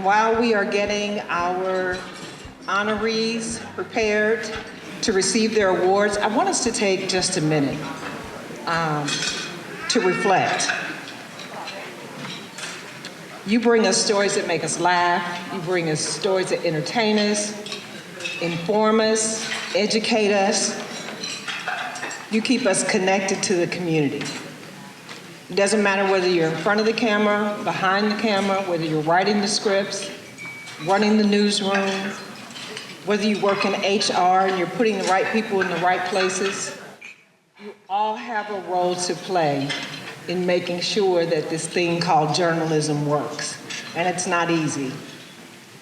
while we are getting our honorees prepared to receive their awards, I want us to take just a minute to reflect. You bring us stories that make us laugh. You bring us stories that entertain us, inform us, educate us. You keep us connected to the community. It doesn't matter whether you're in front of the camera, behind the camera, whether you're writing the scripts, running the newsroom, whether you work in HR and you're putting the right people in the right places. You all have a role to play in making sure that this thing called journalism works. And it's not easy.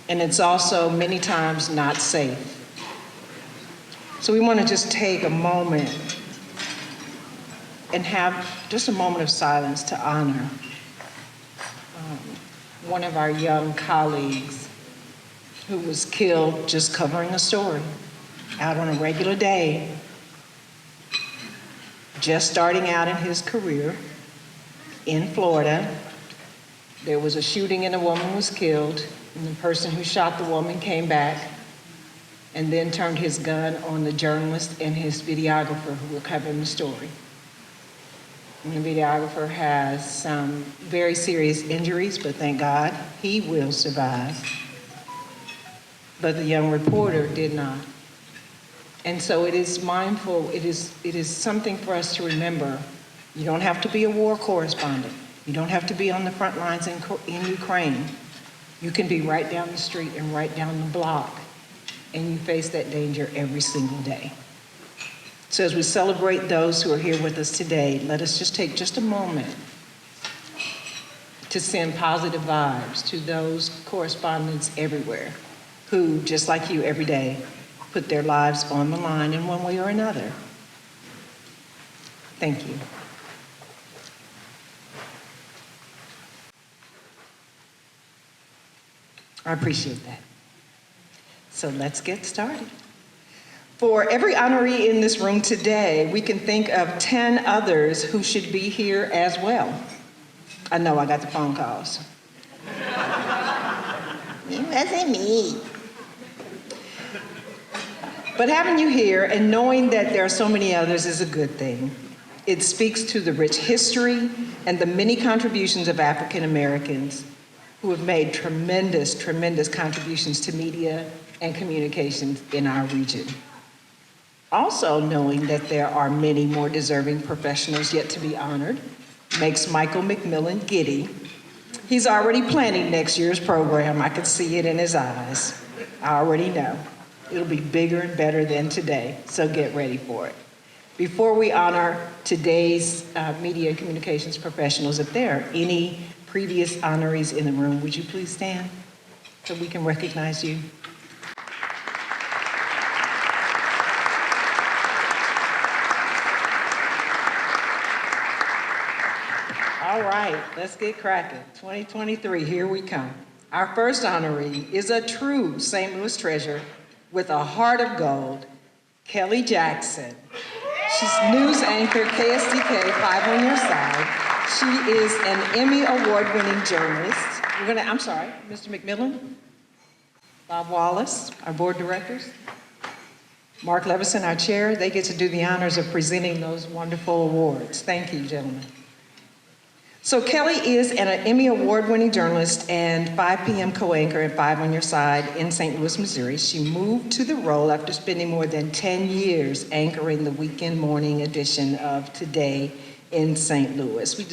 And it's also many times not safe. So we want to just take a moment and have just a moment of silence to honor one of our young colleagues who was killed just covering a story out on a regular day, just starting out in his career in Florida. There was a shooting and a woman was killed, and the person who shot the woman came back and then turned his gun on the journalist and his videographer who were covering the story. And the videographer has some very serious injuries, but thank God he will survive. But the young reporter did not. And so it is mindful, it is something for us to remember. You don't have to be a war correspondent. You don't have to be on the front lines in Ukraine. You can be right down the street and right down the block, and you face that danger every single day. So as we celebrate those who are here with us today, let us just take just a moment to send positive vibes to those correspondents everywhere who, just like you every day, put their lives on the line in one way or another. Thank you. I appreciate that. So let's get started. For every honoree in this room today, we can think of 10 others who should be here as well. I know I got the phone calls. It wasn't me. But having you here and knowing that there are so many others is a good thing. It speaks to the rich history and the many contributions of African Americans who have made tremendous, tremendous contributions to media and communications in our region. Also knowing that there are many more deserving professionals yet to be honored makes Michael McMillan giddy. He's already planning next year's program. I could see it in his eyes. I already know. It'll be bigger and better than today, so get ready for it. Before we honor today's media and communications professionals, if there are any previous honorees in the room, would you please stand so we can recognize you? All right, let's get cracking. 2023, here we come. Our first honoree is a true St. Louis treasure with a heart of gold, Kelly Jackson. She's news anchor, KSDK, 5 on your side. She is an Emmy Award-winning journalist. I'm sorry, Mr. McMillan, Bob Wallace, our board directors, Mark Levison, our chair. They get to do the honors of presenting those wonderful awards. Thank you, gentlemen. So Kelly is an Emmy Award-winning journalist and 5 p.m. co-anchor at 5 on Your Side in St. Louis, Missouri. She moved to the role after spending more than 10 years anchoring the weekend morning edition of Today in St. Louis. We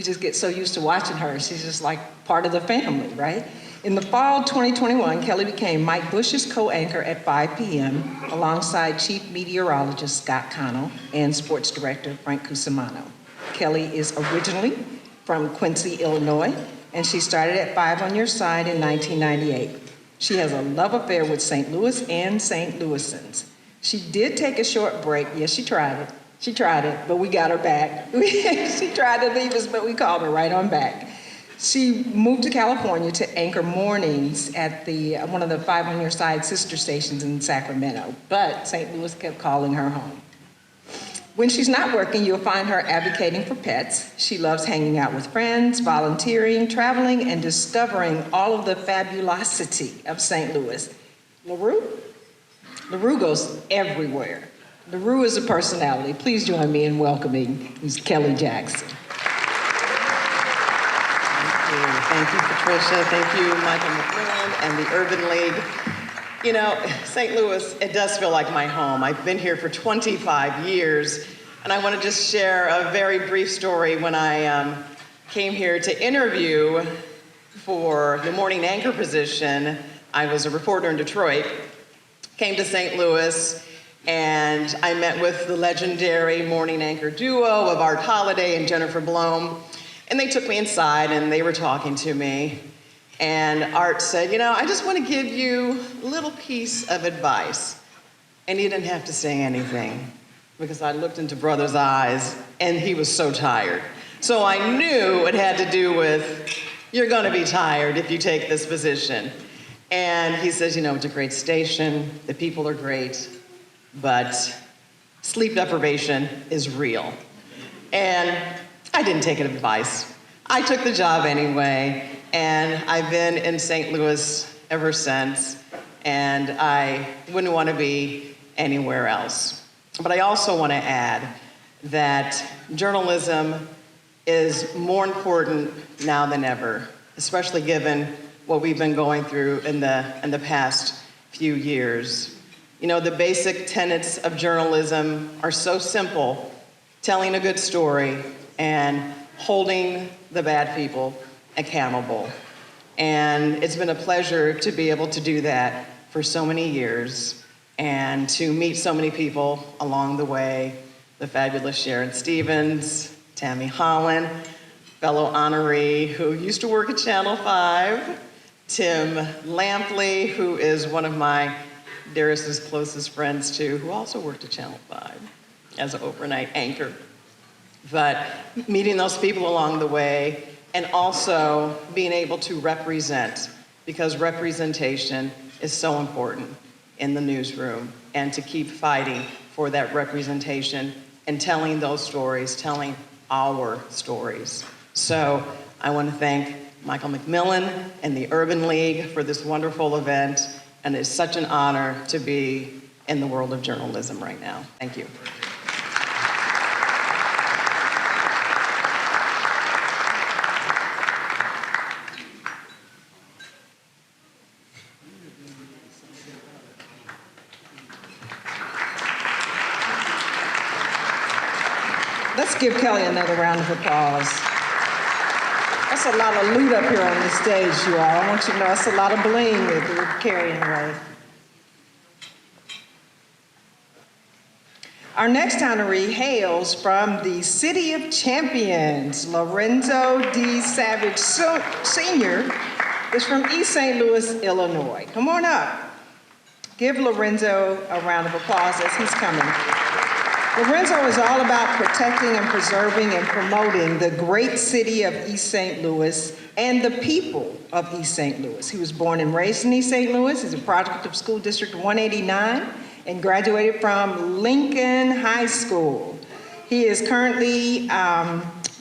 just get so used to watching her. She's just like part of the family, right? In the fall 2021, Kelly became Mike Bush's co-anchor at 5 p.m. alongside Chief Meteorologist Scott Connell and Sports Director Frank Cusimano. Kelly is originally from Quincy, Illinois, and she started at 5 on Your Side in 1998. She has a love affair with St. Louis and St. Louisans. She did take a short break. Yes, she tried it. She tried it, but we got her back. She tried to leave us, but we called her right on back. She moved to California to anchor mornings at one of the 5 on Your Side sister stations in Sacramento, but St. Louis kept calling her home. When she's not working, you'll find her advocating for pets. She loves hanging out with friends, volunteering, traveling, and discovering all of the fabulosity of St. Louis. LaRue? LaRue goes everywhere. LaRue is a personality. Please join me in welcoming Ms. Kelly Jackson. Thank you, Patricia. Thank you, Michael McMillan and the Urban League. You know, St. Louis, it does feel like my home. I've been here for 25 years, and I want to just share a very brief story. When I came here to interview for the morning anchor position, I was a reporter in Detroit, came to St. Louis, and I met with the legendary morning anchor duo of Art Holliday and Jennifer Blome, and they took me inside and they were talking to me. And Art said, you know, I just want to give you a little piece of advice. And he didn't have to say anything because I looked into Brother's eyes and he was so tired. So I knew it had to do with, you're going to be tired if you take this position. And he says, you know, it's a great station, the people are great, but sleep deprivation is real. And I didn't take advice. I took the job anyway. And I've been in St. Louis ever since, and I wouldn't want to be anywhere else. But I also want to add that journalism is more important now than ever, especially given what we've been going through in the past few years. You know, the basic tenets of journalism are so simple: telling a good story and holding the bad people accountable. And it's been a pleasure to be able to do that for so many years and to meet so many people along the way. The fabulous Sharon Stevens, Tammy Holland, fellow honoree who used to work at Channel 5, Tim Lampley, who is one of my dearest, closest friends too, who also worked at Channel 5 as an overnight anchor. But meeting those people along the way, and also being able to represent, because representation is so important in the newsroom, and to keep fighting for that representation and telling those stories, telling our stories. So I want to thank Michael McMillan and the Urban League for this wonderful event, and it's such an honor to be in the world of journalism right now. Thank you. Let's give Kelly another round of applause. That's a lot of loot up here on the stage, you all. I want you to know that's a lot of bling that we're carrying away. Our next honoree hails from the City of Champions. Lorenzo D. Savage Sr. is from East St. Louis, Illinois. Come on up. Give Lorenzo a round of applause as he's coming. Lorenzo is all about protecting and preserving and promoting the great city of East St. Louis and the people of East St. Louis. He was born and raised in East St. Louis. He's a product of School District 189 and graduated from Lincoln High School. He is currently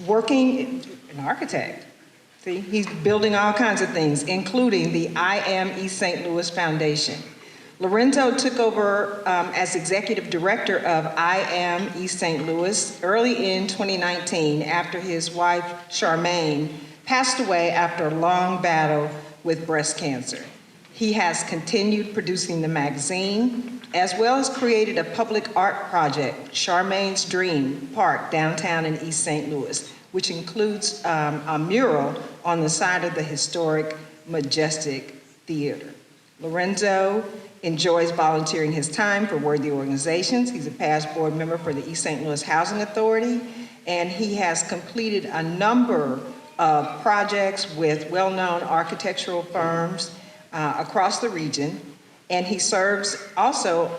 working, an architect. See, he's building all kinds of things, including the I Am East St. Louis Foundation. Lorenzo took over as executive director of I Am East St. Louis early in 2019 after his wife, Charmaine, passed away after a long battle with breast cancer. He has continued producing the magazine, as well as created a public art project, Charmaine's Dream Park, downtown in East St. Louis, which includes a mural on the side of the historic Majestic Theater. Lorenzo enjoys volunteering his time for worthy organizations. He's a past board member for the East St. Louis Housing Authority, and he has completed a number of projects with well-known architectural firms across the region. And he serves also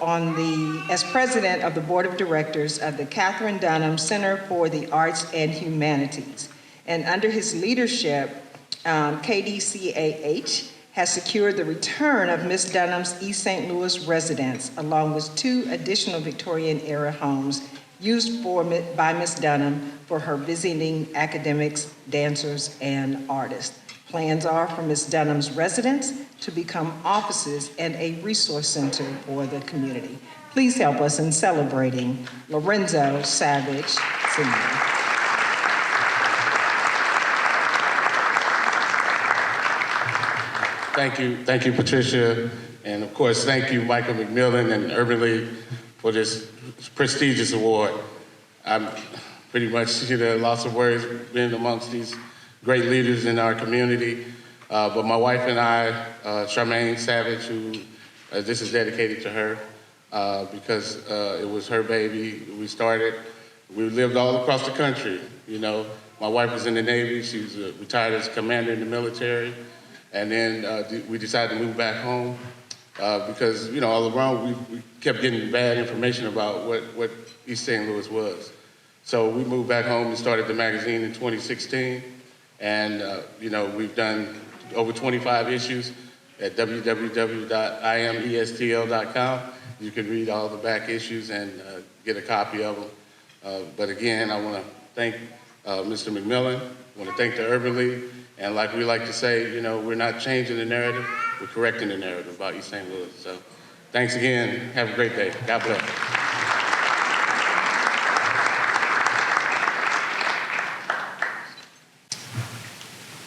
as president of the board of directors of the Katherine Dunham Center for the Arts and Humanities. And under his leadership, KDCAH has secured the return of Ms. Dunham's East St. Louis residence, along with 2 additional Victorian-era homes used by Ms. Dunham for her visiting academics, dancers, and artists. Plans are for Ms. Dunham's residence to become offices and a resource center for the community. Please help us in celebrating Lorenzo Savage Sr. Thank you, Patricia, and of course, thank you, Michael McMillan and Urban League for this prestigious award. I'm pretty much, lots of words being amongst these great leaders in our community, but my wife and I, Charmaine Savage, who this is dedicated to her because it was her baby. We lived all across the country. My wife was in the Navy. She was retired as a commander in the military. And then we decided to move back home because, all around we kept getting bad information about what East St. Louis was. So we moved back home and started the magazine in 2016. And, we've done over 25 issues at www.imestl.com. You can read all the back issues and get a copy of them. But again, I want to thank Mr. McMillan. I want to thank the Urban League. And like we like to say, we're not changing the narrative, we're correcting the narrative about East St. Louis. So thanks again. Have a great day. God bless.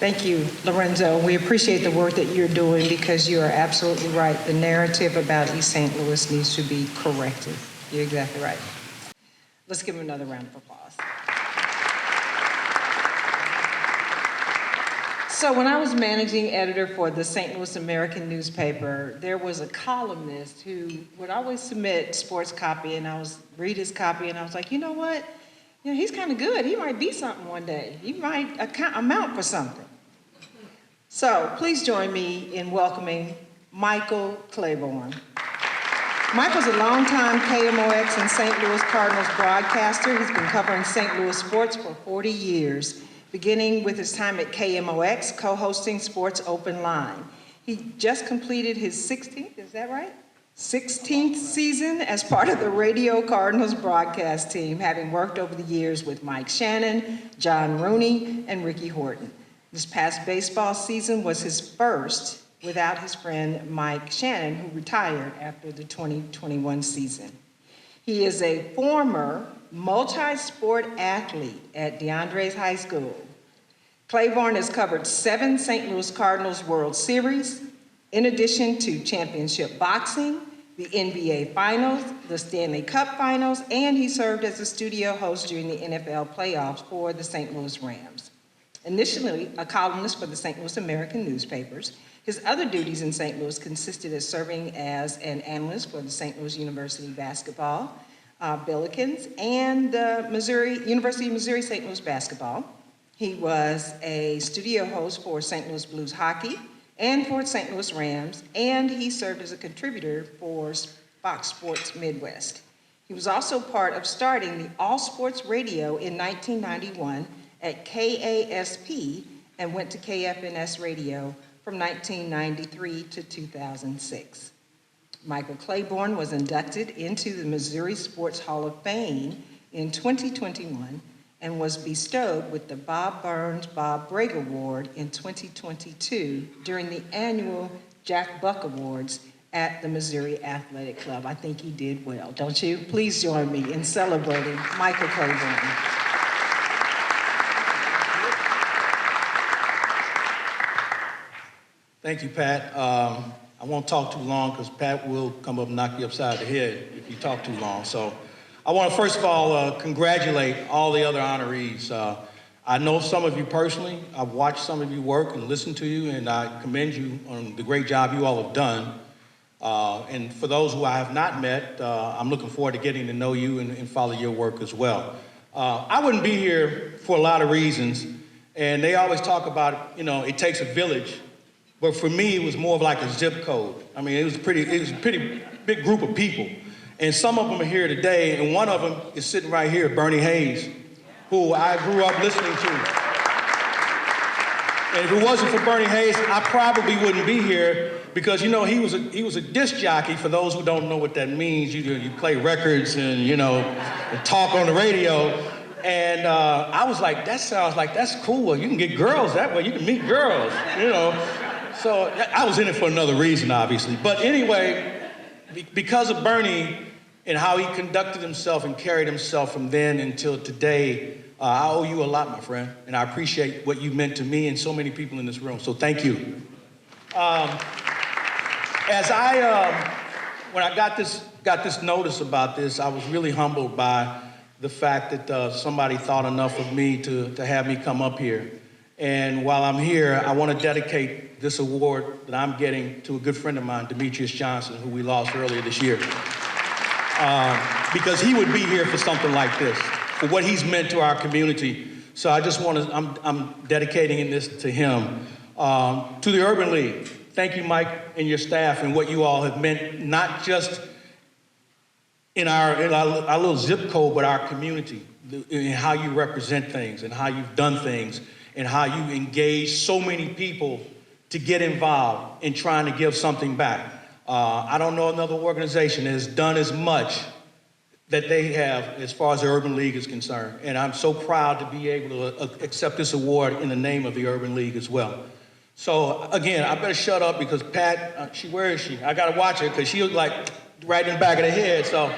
Thank you, Lorenzo. We appreciate the work that you're doing because you are absolutely right. The narrative about East St. Louis needs to be corrected. You're exactly right. Let's give him another round of applause. So when I was managing editor for the St. Louis American newspaper, there was a columnist who would always submit sports copy, and I was read his copy, and I was like, you know what? He's kind of good. He might be something one day. He might amount for something. So please join me in welcoming Michael Claiborne. Michael's a longtime KMOX and St. Louis Cardinals broadcaster. He's been covering St. Louis sports for 40 years. Beginning with his time at KMOX, co-hosting Sports Open Line. He just completed his 16th, is that right? 16th season as part of the Radio Cardinals broadcast team, having worked over the years with Mike Shannon, John Rooney, and Ricky Horton. This past baseball season was his first without his friend Mike Shannon, who retired after the 2021 season. He is a former multi-sport athlete at DeAndre's High School. Claiborne has covered 7 St. Louis Cardinals World Series, in addition to championship boxing, the NBA Finals, the Stanley Cup Finals, and he served as a studio host during the NFL playoffs for the St. Louis Rams. Initially a columnist for the St. Louis American newspapers, his other duties in St. Louis consisted of serving as an analyst for the St. Louis University basketball, Billikens, and the University of Missouri St. Louis basketball. He was a studio host for St. Louis Blues hockey and for St. Louis Rams, and he served as a contributor for Fox Sports Midwest. He was also part of starting the All Sports Radio in 1991 at KASP and went to KFNS Radio from 1993 to 2006. Michael Claiborne was inducted into the Missouri Sports Hall of Fame in 2021 and was bestowed with the Bob Burns Bob Bragg Award in 2022 during the annual Jack Buck Awards at the Missouri Athletic Club. I think he did well, don't you? Please join me in celebrating Michael Claiborne. Thank you, Pat. I won't talk too long because Pat will come up and knock you upside the head if you talk too long. So I want to first of all congratulate all the other honorees. I know some of you personally. I've watched some of you work and listened to you, and I commend you on the great job you all have done. And for those who I have not met, I'm looking forward to getting to know you and follow your work as well. I wouldn't be here for a lot of reasons, and they always talk about, it takes a village. But for me, it was more of like a zip code. I mean, it was a pretty big group of people. And some of them are here today, and one of them is sitting right here, Bernie Hayes, who I grew up listening to. And if it wasn't for Bernie Hayes, I probably wouldn't be here because you know he was a disc jockey. For those who don't know what that means, you play records and and talk on the radio. And I was like, that sounds like that's cool. You can get girls that way. You can meet girls, So I was in it for another reason, obviously. But anyway, because of Bernie and how he conducted himself and carried himself from then until today, I owe you a lot, my friend. And I appreciate what you meant to me and so many people in this room. So thank you. When I got this notice about this, I was really humbled by the fact that somebody thought enough of me to have me come up here. And while I'm here, I want to dedicate this award that I'm getting to a good friend of mine, Demetrius Johnson, who we lost earlier this year. Because he would be here for something like this, for what he's meant to our community. So I just want to, I'm dedicating this to him. To the Urban League, thank you, Mike, and your staff, and what you all have meant, not just in our little zip code, but our community, in how you represent things and how you've done things and how you engage so many people to get involved in trying to give something back. I don't know another organization that has done as much that they have as far as the Urban League is concerned. And I'm so proud to be able to accept this award in the name of the Urban League as well. So again, I better shut up because Pat, where is she? I gotta watch her because she was like right in the back of the head. So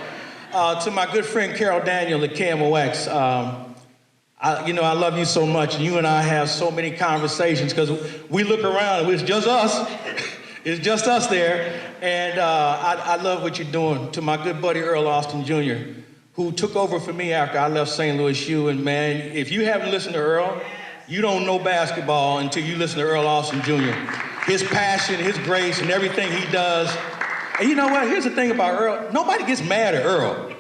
to my good friend Carol Daniel at KMOX, I love you so much. You and I have so many conversations because we look around and it's just us. It's just us there. And I love what you're doing. To my good buddy Earl Austin Jr., who took over for me after I left St. Louis U. And man, if you haven't listened to Earl, you don't know basketball until you listen to Earl Austin Jr. His passion, his grace, and everything he does. And you know what? Here's the thing about Earl. Nobody gets mad at Earl.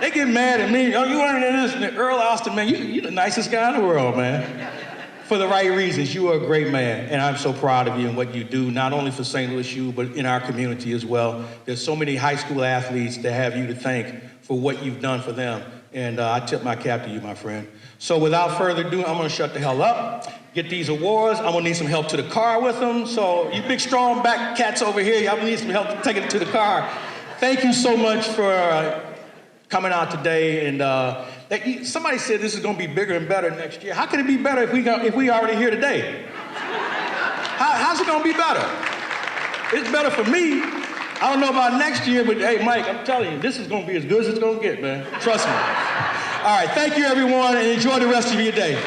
They get mad at me. Oh, you want to listen to Earl Austin, man? You're the nicest guy in the world, man. For the right reasons. You are a great man, and I'm so proud of you and what you do, not only for St. Louis U, but in our community as well. There's so many high school athletes that have you to thank for what you've done for them, and I tip my cap to you, my friend. So without further ado, I'm gonna shut the hell up, get these awards. I'm gonna need some help to the car with them, so you big, strong back cats over here, y'all need some help to take it to the car. Thank you so much for coming out today, and somebody said this is going to be bigger and better next year. How can it be better if we already here today? How's it going to be better? It's better for me. I don't know about next year, but hey, Mike, I'm telling you, this is going to be as good as it's going to get, man. Trust me. All right, thank you, everyone, and enjoy the rest of your day.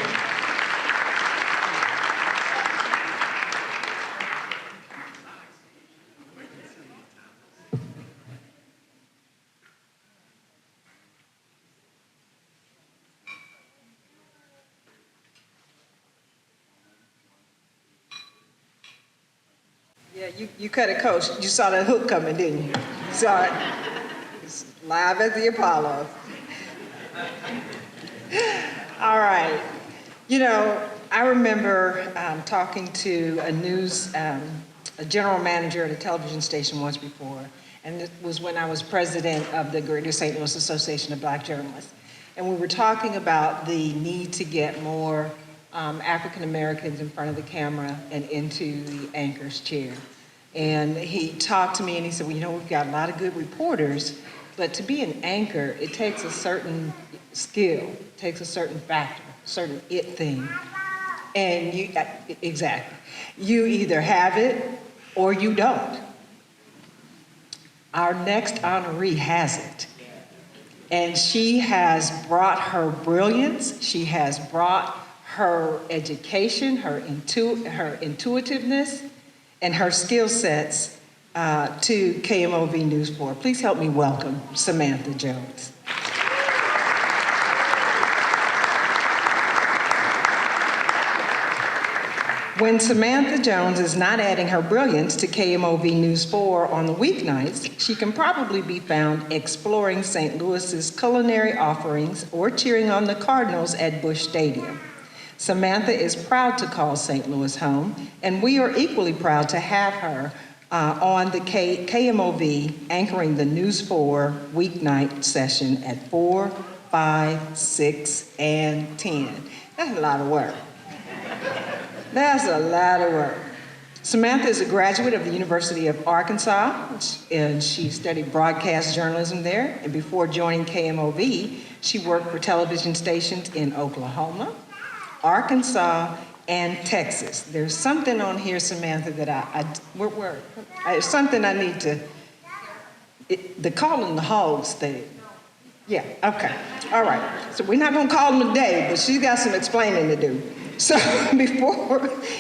Yeah, you cut it, Coach. You saw that hook coming, didn't you? You saw it. It's live at the Apollo. All right. I remember talking to a general manager at a television station once before, and it was when I was president of the Greater St. Louis Association of Black Journalists. And we were talking about the need to get more African Americans in front of the camera and into the anchor's chair. And he talked to me and he said, well, we've got a lot of good reporters, but to be an anchor, it takes a certain skill, it takes a certain factor, a certain it thing. And you either have it or you don't. Our next honoree has it. And she has brought her brilliance, she has brought her education, her intuitiveness, and her skill sets to KMOV News 4. Please help me welcome Samantha Jones. When Samantha Jones is not adding her brilliance to KMOV News 4 on the weeknights, she can probably be found exploring St. Louis's culinary offerings or cheering on the Cardinals at Busch Stadium. Samantha is proud to call St. Louis home, and we are equally proud to have her on the KMOV anchoring the News 4 weeknight session at 4, 5, 6, and 10. That's a lot of work. That's a lot of work. Samantha is a graduate of the University of Arkansas, and she studied broadcast journalism there. And before joining KMOV, she worked for television stations in Oklahoma, Arkansas, and Texas. There's something on here, Samantha, that it's something I need to, the calling the hogs thing. Yeah, okay, all right. So we're not gonna call them today, but she's got some explaining to do. So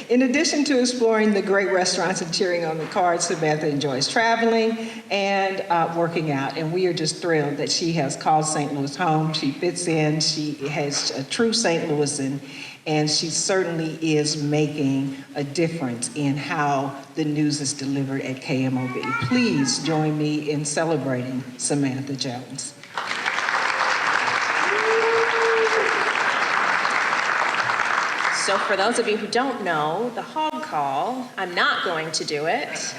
in addition to exploring the great restaurants and cheering on the cards, Samantha enjoys traveling and working out. And we are just thrilled that she has called St. Louis home. She fits in, she has a true St. Louisan, and she certainly is making a difference in how the news is delivered at KMOV. Please join me in celebrating Samantha Jones. So for those of you who don't know, the hog call, I'm not going to do it,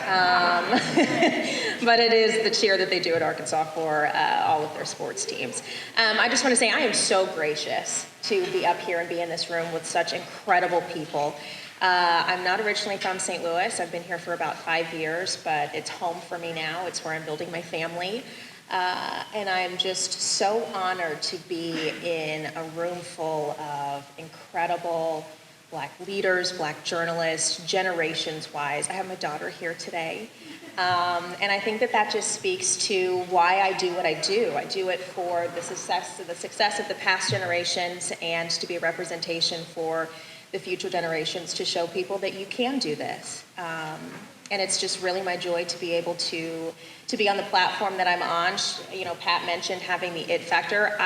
but it is the cheer that they do at Arkansas for all of their sports teams. I just want to say I am so gracious to be up here and be in this room with such incredible people. I'm not originally from St. Louis. I've been here for about 5 years, but it's home for me now. It's where I'm building my family. And I'm just so honored to be in a room full of incredible Black leaders, Black journalists, generations-wise. I have my daughter here today. And I think that just speaks to why I do what I do. I do it for the success of the past generations and to be a representation for the future generations to show people that you can do this. And it's just really my joy to be able to be on the platform that I'm on. You know, Pat mentioned having the it factor.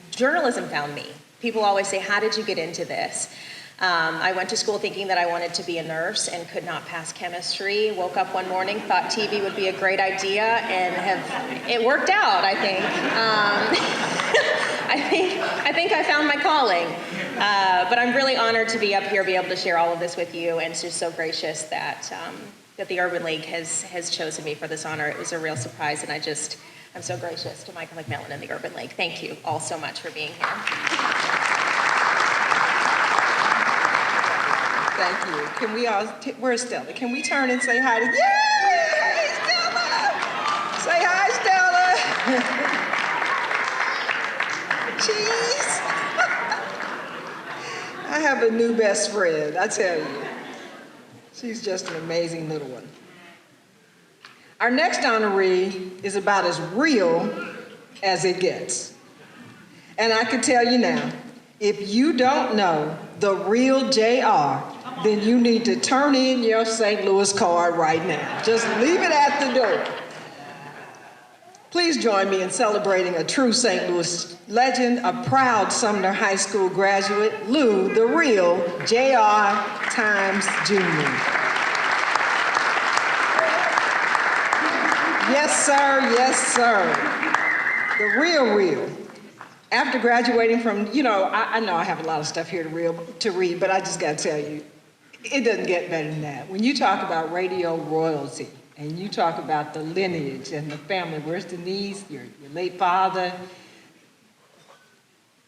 Journalism found me. People always say, how did you get into this? I went to school thinking that I wanted to be a nurse and could not pass chemistry. Woke up one morning, thought TV would be a great idea, and it worked out, I think. I think I found my calling. But I'm really honored to be up here, be able to share all of this with you, and it's just so gracious that the Urban League has chosen me for this honor. It was a real surprise, and I'm so gracious to Michael McMillan and the Urban League. Thank you all so much for being here. Thank you. Can we all, where's Stella? Can we turn and say hi to, yay, Stella! Say hi, Stella. Cheese. I have a new best friend, I tell you. She's just an amazing little one. Our next honoree is about as real as it gets. And I can tell you now, if you don't know the real JR, then you need to turn in your St. Louis card right now. Just leave it at the door. Please join me in celebrating a true St. Louis legend, a proud Sumner High School graduate, Lou, the real J.R. Times Jr. Yes, sir, yes, sir. The real. After graduating from, I know I have a lot of stuff here to read, but I just gotta tell you, it doesn't get better than that. When you talk about radio royalty, and you talk about the lineage and the family, where's Denise, your late father,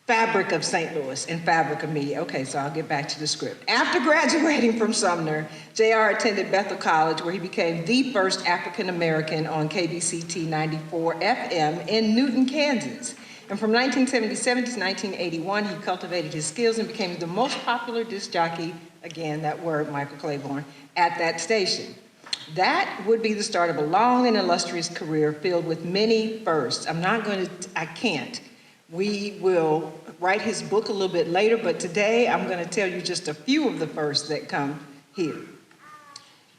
fabric of St. Louis and fabric of media. Okay, so I'll get back to the script. After graduating from Sumner, JR attended Bethel College, where he became the first African-American on KBCT 94 FM in Newton, Kansas. And from 1977 to 1981, he cultivated his skills and became the most popular disc jockey, again, that word, Michael Claiborne, at that station. That would be the start of a long and illustrious career filled with many firsts. I can't. We will write his book a little bit later, but today I'm going to tell you just a few of the firsts that come here.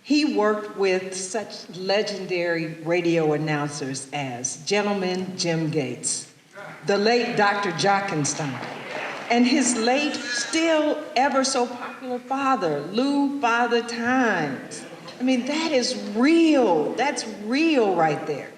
He worked with such legendary radio announcers as Gentleman Jim Gates, the late Dr. Jockenstein, and his late, still ever so popular father, Lou Father Times. I mean, that is real. That's real right there.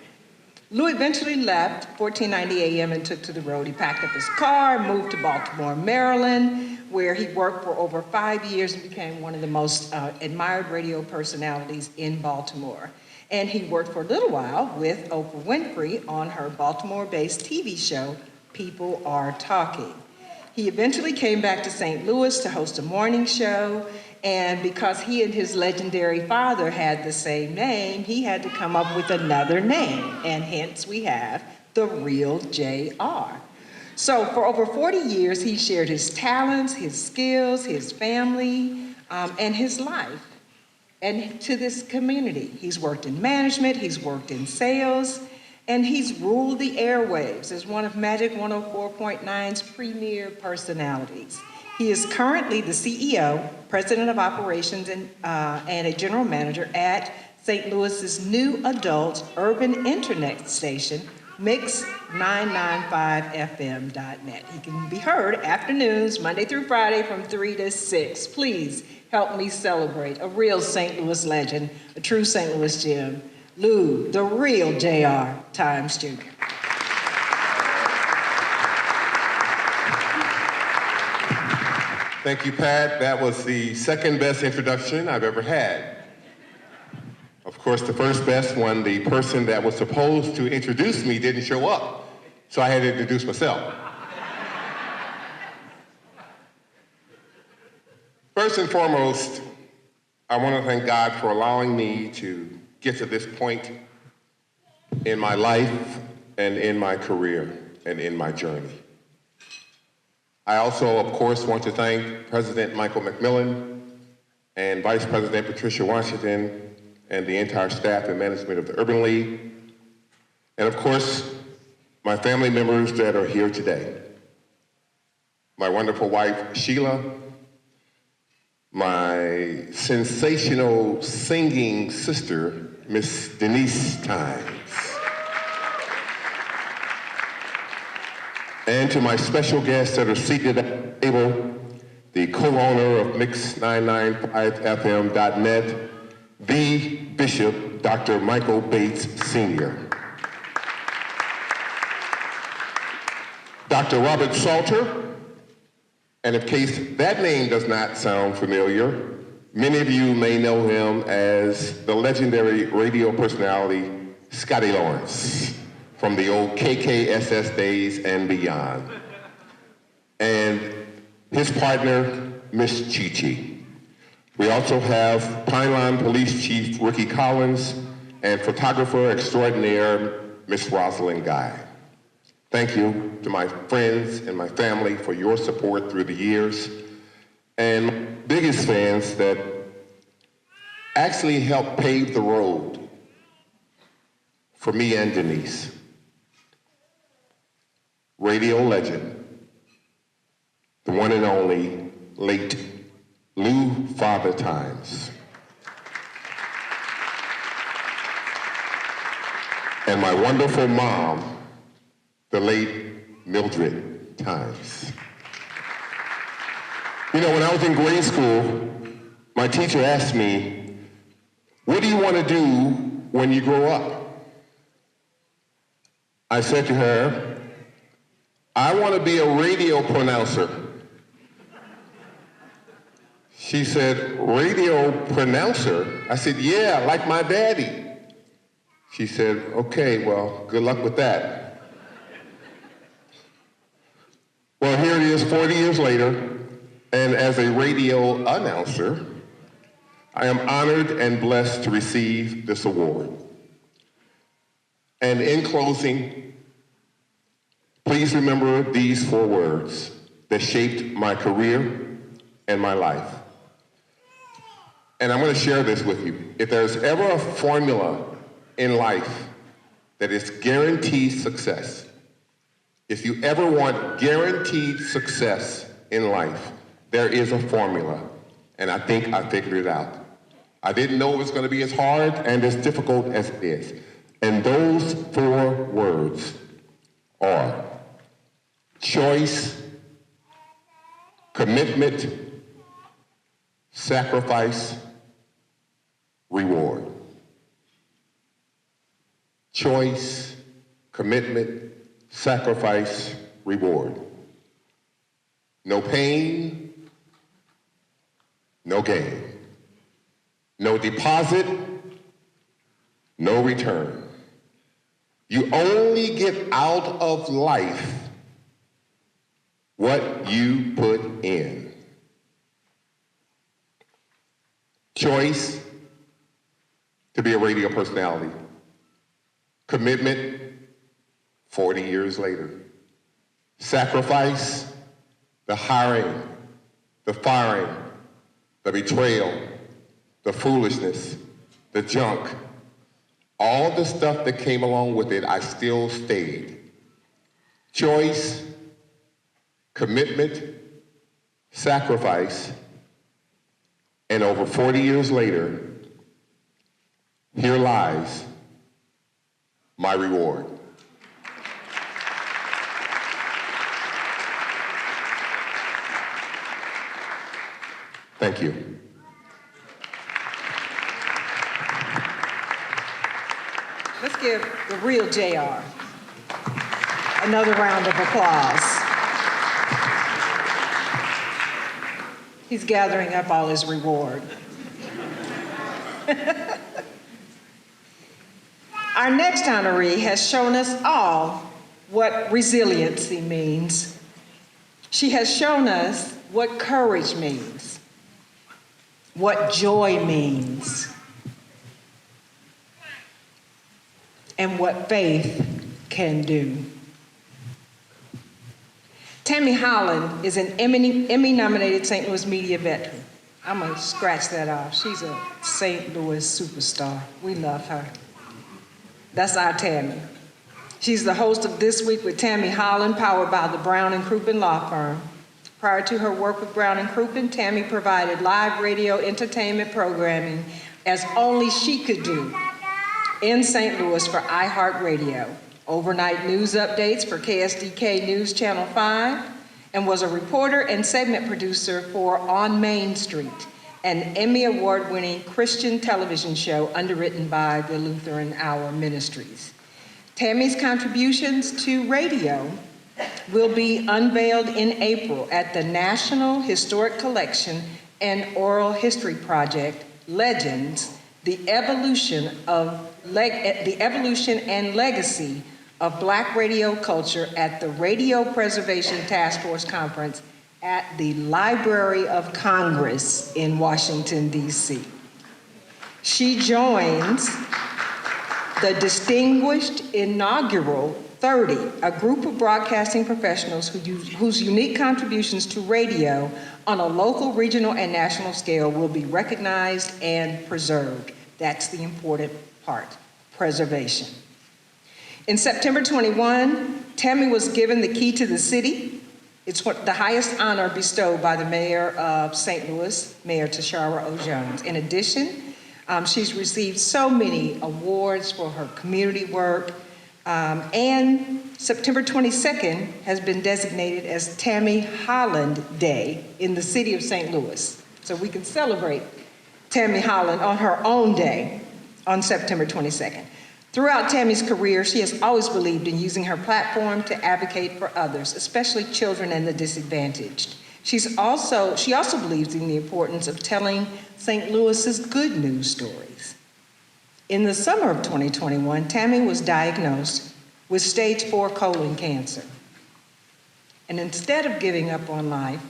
Lou eventually left 1490 AM and took to the road. He packed up his car, moved to Baltimore, Maryland, where he worked for over 5 years and became one of the most admired radio personalities in Baltimore. And he worked for a little while with Oprah Winfrey on her Baltimore-based TV show, People Are Talking. He eventually came back to St. Louis to host a morning show, and because he and his legendary father had the same name, he had to come up with another name, and hence we have The Real JR. So for over 40 years, he shared his talents, his skills, his family, and his life and to this community. He's worked in management, he's worked in sales, and he's ruled the airwaves as one of Magic 104.9's premier personalities. He is currently the CEO, President of Operations, and a General Manager at St. Louis's new adult urban internet station, Mix995fm.net. He can be heard afternoons, Monday through Friday from 3 to 6. Please help me celebrate a real St. Louis legend, a true St. Louis gem, Lou, the real JR Times Jr. Thank you, Pat. That was the second best introduction I've ever had. Of course, the first best one, the person that was supposed to introduce me didn't show up, so I had to introduce myself. First and foremost, I want to thank God for allowing me to get to this point in my life and in my career and in my journey. I also, of course, want to thank President Michael McMillan and Vice President Patricia Washington and the entire staff and management of the Urban League, and of course, my family members that are here today. My wonderful wife, Sheila, my sensational singing sister, Miss Denise Times, and to my special guests that are seated at the table, the co-owner of Mix995fm.net, the Bishop, Dr. Michael Bates Sr. Dr. Robert Salter, and in case that name does not sound familiar, many of you may know him as the legendary radio personality Scotty Lawrence from the old KKSS days and beyond. And his partner, Miss Chi-Chi. We also have Pineline Police Chief Ricky Collins and photographer extraordinaire, Miss Rosalind Guy. Thank you to my friends and my family for your support through the years, and my biggest fans that actually helped pave the road for me and Denise. Radio legend, the one and only late Lou Father Times. And my wonderful mom, the late Mildred Times. You know, when I was in grade school, my teacher asked me, what do you want to do when you grow up? I said to her, I want to be a radio pronouncer. She said, radio pronouncer? I said, yeah, like my daddy. She said, okay, well, good luck with that. Well, here it is 40 years later, and as a radio announcer, I am honored and blessed to receive this award. And in closing, please remember these 4 words that shaped my career and my life. And I'm going to share this with you. If there's ever a formula in life that is guaranteed success, if you ever want guaranteed success in life, there is a formula, and I think I figured it out. I didn't know it was going to be as hard and as difficult as it is. And those 4 words are choice, commitment, sacrifice, reward. Choice, commitment, sacrifice, reward. No pain, no gain. No deposit, no return. You only get out of life what you put in. Choice to be a radio personality. Commitment, 40 years later. Sacrifice, the hiring, the firing, the betrayal, the foolishness, the junk, all the stuff that came along with it, I still stayed. Choice, commitment, sacrifice, and over 40 years later, here lies my reward. Thank you. Let's give the real JR another round of applause. He's gathering up all his reward. Our next honoree has shown us all what resiliency means. She has shown us what courage means, what joy means, and what faith can do. Tammy Holland is an Emmy-nominated St. Louis media veteran. I'm gonna scratch that off. She's a St. Louis superstar. We love her. That's our Tammy. She's the host of This Week with Tammy Holland, powered by the Brown and Crouppen Law Firm. Prior to her work with Brown and Crouppen, Tammy provided live radio entertainment programming as only she could do in St. Louis for iHeartRadio, overnight news updates for KSDK News Channel 5, and was a reporter and segment producer for On Main Street, an Emmy Award-winning Christian television show underwritten by the Lutheran Hour Ministries. Tammy's contributions to radio will be unveiled in April at the National Historic Collection and Oral History Project, Legends, the evolution and legacy of Black radio culture at the Radio Preservation Task Force Conference at the Library of Congress in Washington, D.C. She joins the distinguished inaugural 30, a group of broadcasting professionals whose unique contributions to radio on a local, regional, and national scale will be recognized and preserved. That's the important part, preservation. In September 21, Tammy was given the key to the city. It's the highest honor bestowed by the mayor of St. Louis, Mayor Tashara O. Jones. In addition, she's received so many awards for her community work, and September 22nd has been designated as Tammy Holland Day in the city of St. Louis. So we can celebrate Tammy Holland on her own day on September 22nd. Throughout Tammy's career, she has always believed in using her platform to advocate for others, especially children and the disadvantaged. She also believes in the importance of telling St. Louis's good news stories. In the summer of 2021, Tammy was diagnosed with stage 4 colon cancer. And instead of giving up on life,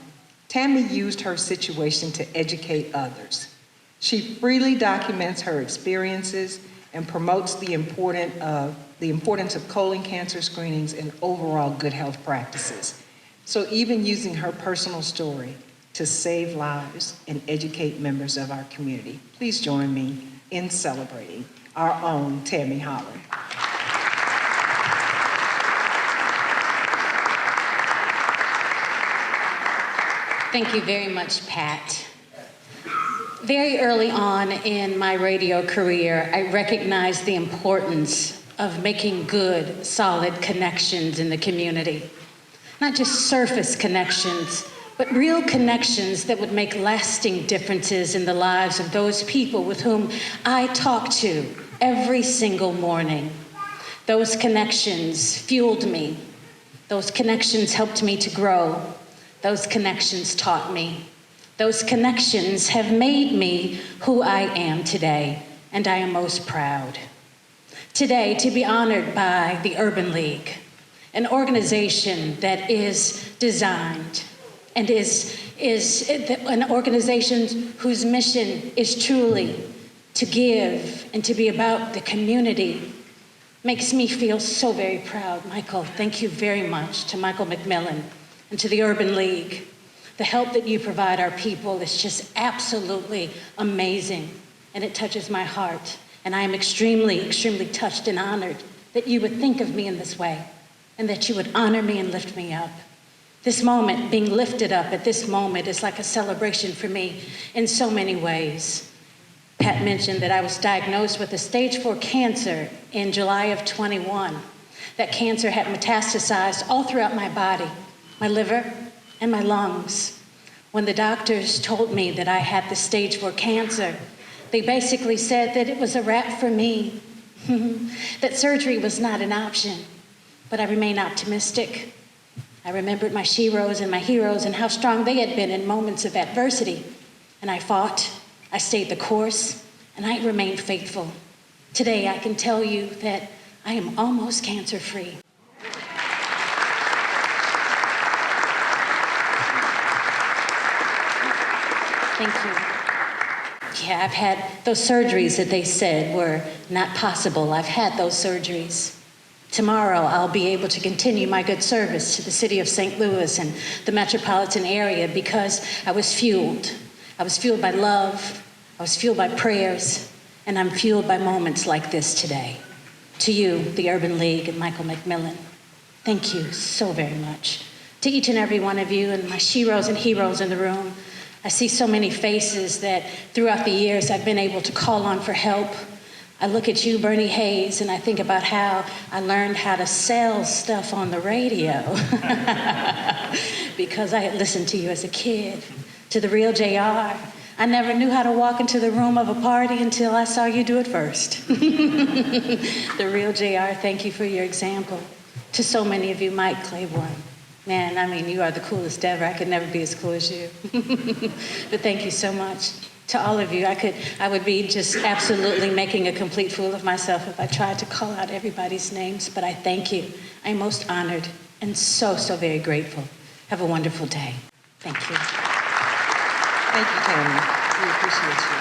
Tammy used her situation to educate others. She freely documents her experiences and promotes the importance of colon cancer screenings and overall good health practices. So even using her personal story to save lives and educate members of our community. Please join me in celebrating our own Tammy Holland. Thank you very much, Pat. Very early on in my radio career, I recognized the importance of making good, solid connections in the community. Not just surface connections, but real connections that would make lasting differences in the lives of those people with whom I talk to every single morning. Those connections fueled me. Those connections helped me to grow. Those connections taught me. Those connections have made me who I am today, and I am most proud. Today, to be honored by the Urban League an organization that is designed and is an organization whose mission is truly to give and to be about the community makes me feel so very proud. Michael, thank you very much to Michael McMillan and to the Urban League. The help that you provide our people is just absolutely amazing, and it touches my heart. And I am extremely, extremely touched and honored that you would think of me in this way and that you would honor me and lift me up. This moment, being lifted up at this moment, is like a celebration for me in so many ways. Pat mentioned that I was diagnosed with a stage 4 cancer in July of 21. That cancer had metastasized all throughout my body, my liver and my lungs. When the doctors told me that I had the stage 4 cancer, they basically said that it was a wrap for me, that surgery was not an option, but I remained optimistic. I remembered my sheroes and my heroes and how strong they had been in moments of adversity. And I fought, I stayed the course, and I remained faithful. Today, I can tell you that I am almost cancer-free. Thank you. Yeah, I've had those surgeries that they said were not possible. I've had those surgeries. Tomorrow, I'll be able to continue my good service to the city of St. Louis and the Metropolitan area because I was fueled. I was fueled by love, I was fueled by prayers, and I'm fueled by moments like this today. To you, the Urban League and Michael McMillan, thank you so very much. To each and every one of you and my sheroes and heroes in the room, I see so many faces that throughout the years I've been able to call on for help. I look at you, Bernie Hayes, and I think about how I learned how to sell stuff on the radio because I had listened to you as a kid. To the real JR, I never knew how to walk into the room of a party until I saw you do it first. The real JR, thank you for your example. To so many of you, Mike Claiborne. Man, I mean, you are the coolest ever. I could never be as cool as you. But thank you so much. To all of you, I would be just absolutely making a complete fool of myself if I tried to call out everybody's names, but I thank you. I'm most honored and so, so very grateful. Have a wonderful day. Thank you. Thank you, Tammy. We appreciate you.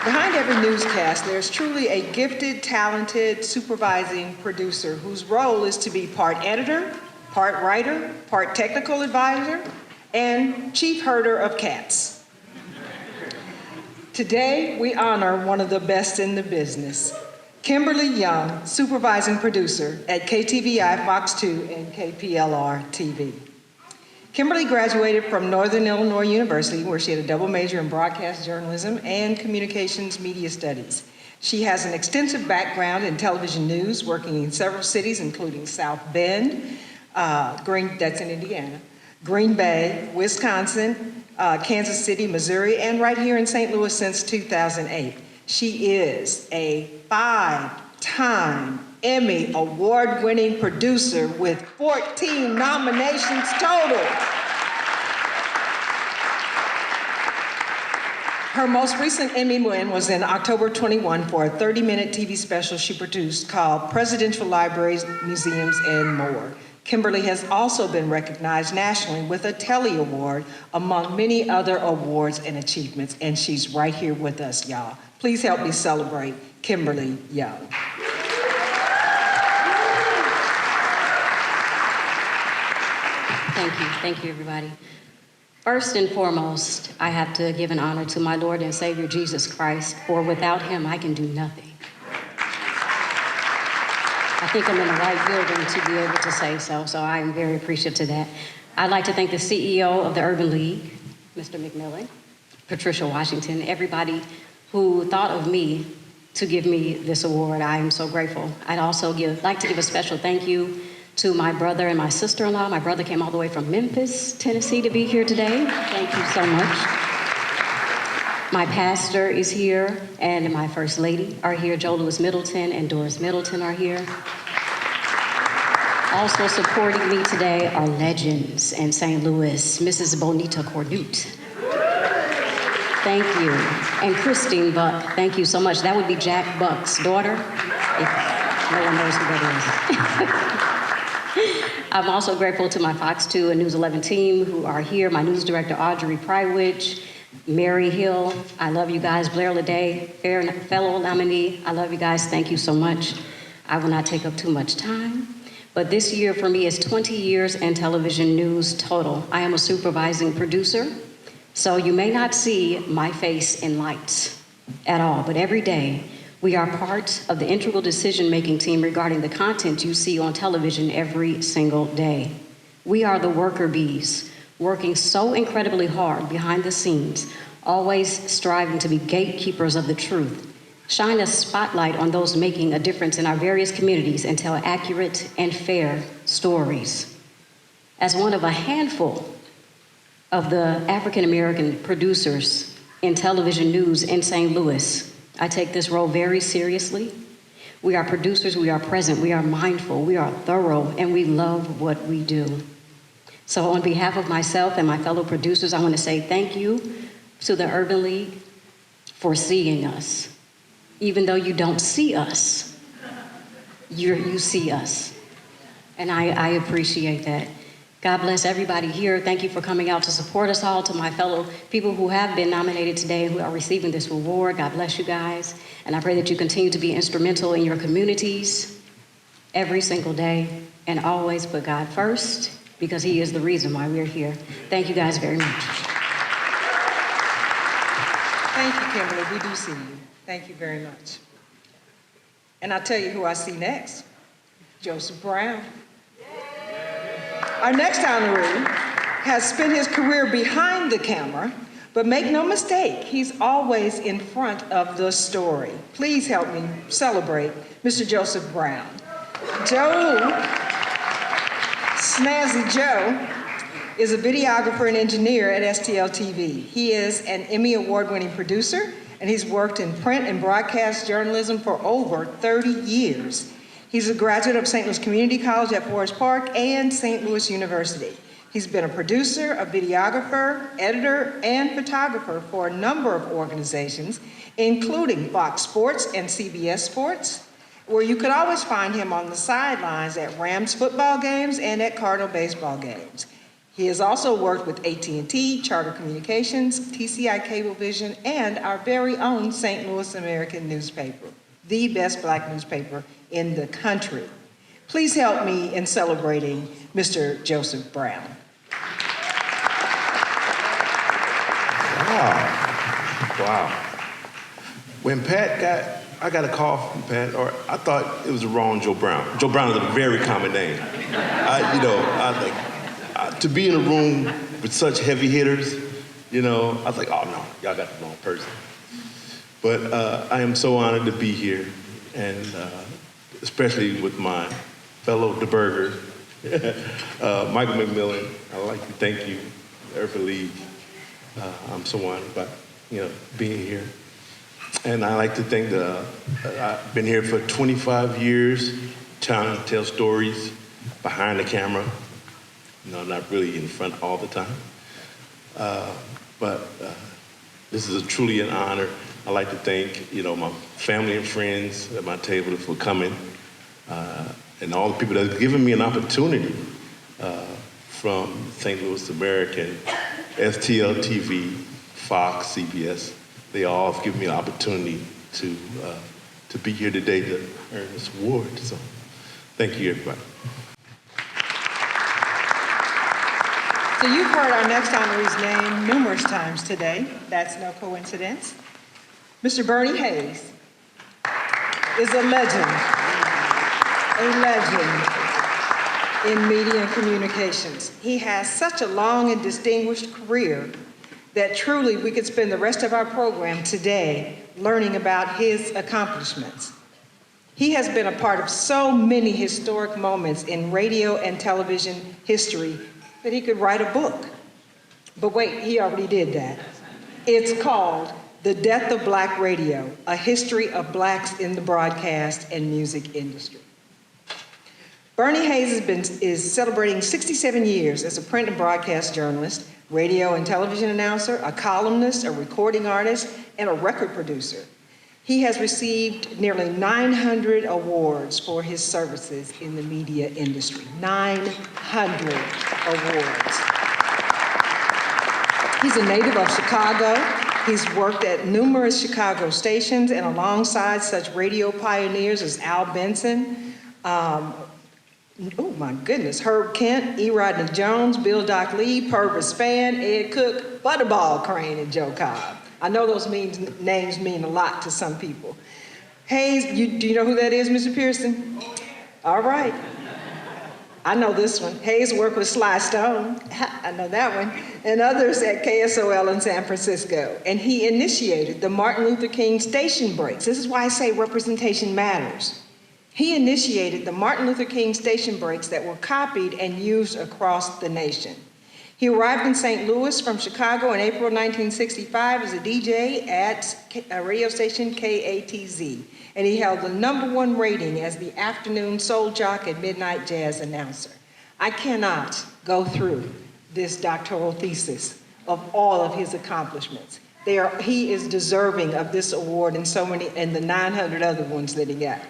Behind every newscast, there's truly a gifted, talented, supervising producer whose role is to be part editor, part writer, part technical advisor, and chief herder of cats. Today, we honor one of the best in the business, Kimberly Young, supervising producer at KTVI Fox 2 and KPLR TV. Kimberly graduated from Northern Illinois University, where she had a double major in broadcast journalism and communications media studies. She has an extensive background in television news, working in several cities, including South Bend, that's in Indiana, Green Bay, Wisconsin, Kansas City, Missouri, and right here in St. Louis since 2008. She is a 5-time Emmy award-winning producer with 14 nominations total. Her most recent Emmy win was in October 21 for a 30-minute TV special she produced called Presidential Libraries, Museums, and More. Kimberly has also been recognized nationally with a Telly Award, among many other awards and achievements, and she's right here with us, y'all. Please help me celebrate Kimberly Young. Thank you, everybody. First and foremost, I have to give an honor to my Lord and Savior, Jesus Christ, for without him, I can do nothing. I think I'm in the right building to be able to say so, so I am very appreciative to that. I'd like to thank the CEO of the Urban League, Mr. McMillan, Patricia Washington, everybody who thought of me to give me this award. I am so grateful. I'd also like to give a special thank you to my brother and my sister-in-law. My brother came all the way from Memphis, Tennessee to be here today. Thank you so much. My pastor is here, and my first lady are here. Joe Louis Middleton and Doris Middleton are here. Also supporting me today are legends in St. Louis, Mrs. Bonita Cornute. Thank you. And Christine Buck, thank you so much. That would be Jack Buck's daughter. No one knows who that is. I'm also grateful to my Fox 2 and News 11 team who are here, my news director, Audrey Prywich, Mary Hill, I love you guys, Blair Leday, fellow nominee, I love you guys, thank you so much. I will not take up too much time, but this year for me is 20 years in television news total. I am a supervising producer, so you may not see my face in lights at all, but every day we are part of the integral decision-making team regarding the content you see on television every single day. We are the worker bees, working so incredibly hard behind the scenes, always striving to be gatekeepers of the truth, shine a spotlight on those making a difference in our various communities and tell accurate and fair stories. As one of a handful of the African American producers in television news in St. Louis, I take this role very seriously. We are producers, we are present, we are mindful, we are thorough, and we love what we do. So on behalf of myself and my fellow producers, I want to say thank you to the Urban League for seeing us. Even though you don't see us, you see us. And I appreciate that. God bless everybody here. Thank you for coming out to support us all. To my fellow people who have been nominated today and who are receiving this award, God bless you guys. And I pray that you continue to be instrumental in your communities every single day and always put God first, because he is the reason why we're here. Thank you guys very much. Thank you, Kimberly. We do see you. Thank you very much. And I'll tell you who I see next. Joseph Brown. Our next honoree has spent his career behind the camera, but make no mistake, he's always in front of the story. Please help me celebrate Mr. Joseph Brown. Snazzy Joe is a videographer and engineer at STL TV. He is an Emmy Award-winning producer, and he's worked in print and broadcast journalism for over 30 years. He's a graduate of St. Louis Community College at Forest Park and St. Louis University. He's been a producer, a videographer, editor, and photographer for a number of organizations, including Fox Sports and CBS Sports, where you could always find him on the sidelines at Rams football games and at Cardinal baseball games. He has also worked with AT&T, Charter Communications, TCI Cablevision, and our very own St. Louis American newspaper, the best Black newspaper in the country. Please help me in celebrating Mr. Joseph Brown. Wow. When I got a call from Pat, or I thought it was the wrong Joe Brown. Joe Brown is a very common name. To be in a room with such heavy hitters, I was like, oh no, y'all got the wrong person. But I am so honored to be here, and especially with my fellow DeBurgers, Michael McMillan. I'd like to thank you, the Urban League. I'm so honored by being here. And I like to think that I've been here for 25 years, trying to tell stories behind the camera. Not really in front all the time. But this is truly an honor. I'd like to thank, my family and friends at my table for coming, and all the people that have given me an opportunity from St. Louis American, STL TV, Fox, CBS. They all have given me an opportunity to be here today to earn this award. So thank you, everybody. So you've heard our next honoree's name numerous times today. That's no coincidence. Mr. Bernie Hayes is a legend in media and communications. He has such a long and distinguished career that truly we could spend the rest of our program today learning about his accomplishments. He has been a part of so many historic moments in radio and television history that he could write a book. But wait, he already did that. It's called The Death of Black Radio, A History of Blacks in the Broadcast and Music Industry. Bernie Hayes is celebrating 67 years as a print and broadcast journalist, radio and television announcer, a columnist, a recording artist, and a record producer. He has received nearly 900 awards for his services in the media industry. 900 awards. He's a native of Chicago. He's worked at numerous Chicago stations and alongside such radio pioneers as Al Benson, oh my goodness, Herb Kent, E. Rodney Jones, Bill Doc Lee, Purvis Spann, Ed Cook, Butterball Crane, and Joe Cobb. I know those names mean a lot to some people. Hayes, do you know who that is, Mr. Pearson? All right. I know this one. Hayes worked with Sly Stone, I know that one, and others at KSOL in San Francisco. And he initiated the Martin Luther King station breaks. This is why I say representation matters. He initiated the Martin Luther King station breaks that were copied and used across the nation. He arrived in St. Louis from Chicago in April 1965 as a DJ at a radio station KATZ, and he held the #1 rating as the afternoon soul jock and midnight jazz announcer. I cannot go through this doctoral thesis of all of his accomplishments. He is deserving of this award and the 900 other ones that he got.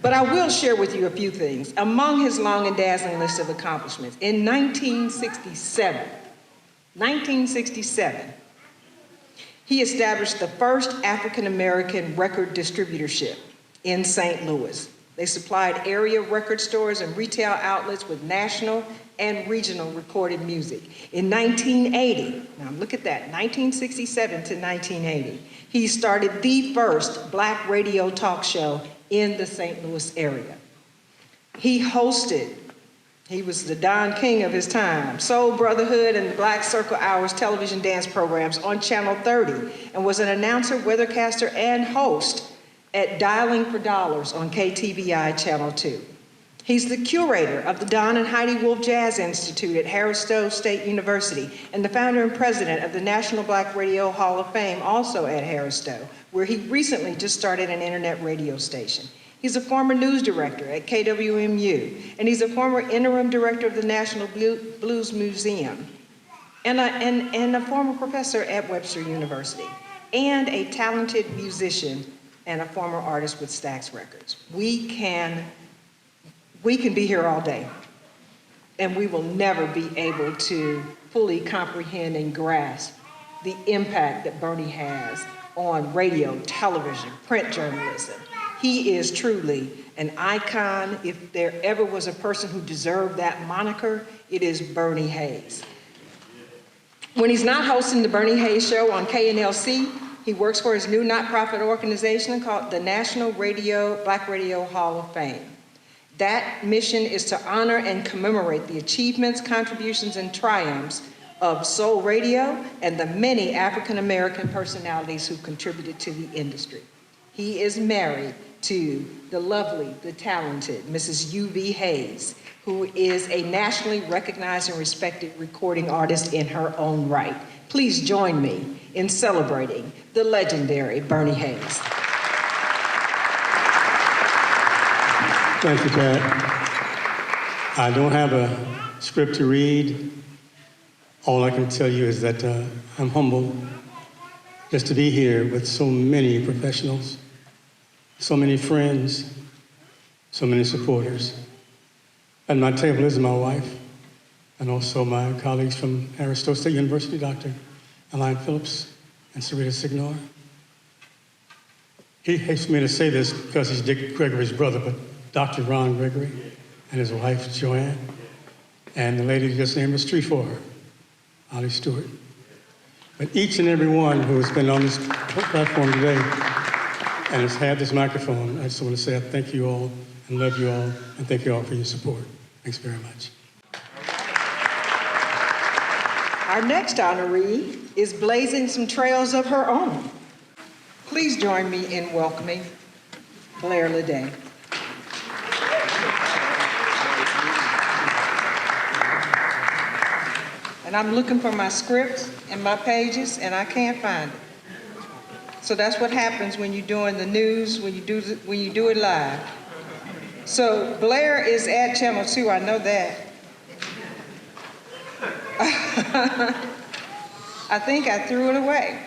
But I will share with you a few things. Among his long and dazzling list of accomplishments, in 1967, he established the first African-American record distributorship in St. Louis. They supplied area record stores and retail outlets with national and regional recorded music. In 1980, now look at that, 1967 to 1980, he started the first Black radio talk show in the St. Louis area. He was the Don King of his time, Soul Brotherhood and the Black Circle Hours television dance programs on Channel 30, and was an announcer, weathercaster, and host at Dialing for Dollars on KTVI Channel 2. He's the curator of the Don and Heidi Wolf Jazz Institute at Harris Stowe State University and the founder and president of the National Black Radio Hall of Fame, also at Harris Stowe, where he recently just started an internet radio station. He's a former news director at KWMU, and he's a former interim director of the National Blues Museum, and a former professor at Webster University, and a talented musician and a former artist with Stax Records. We can be here all day, and we will never be able to fully comprehend and grasp the impact that Bernie has on radio, television, print journalism. He is truly an icon. If there ever was a person who deserved that moniker, it is Bernie Hayes. When he's not hosting the Bernie Hayes Show on KNLC, he works for his new not-profit organization called the National Black Radio Hall of Fame. That mission is to honor and commemorate the achievements, contributions, and triumphs of soul radio and the many African-American personalities who contributed to the industry. He is married to the lovely, the talented Mrs. U.B. Hayes, who is a nationally recognized and respected recording artist in her own right. Please join me in celebrating the legendary Bernie Hayes. Thank you, Pat. I don't have a script to read. All I can tell you is that I'm humbled just to be here with so many professionals, so many friends, so many supporters. At my table is my wife, and also my colleagues from Harris Stowe State University, Dr. Aline Phillips and Sarita Signor. He hates me to say this because he's Dick Gregory's brother, but Dr. Ron Gregory and his wife, Joanne, and the lady just named us tree for her, Ollie Stewart. But each and every one who has been on this platform today and has had this microphone, I just want to say I thank you all and love you all, and thank you all for your support. Thanks very much. Our next honoree is blazing some trails of her own. Please join me in welcoming Blair Leday. And I'm looking for my script and my pages, and I can't find it. So that's what happens when you're doing the news, when you do it live. So Blair is at Channel 2, I know that. I think I threw it away.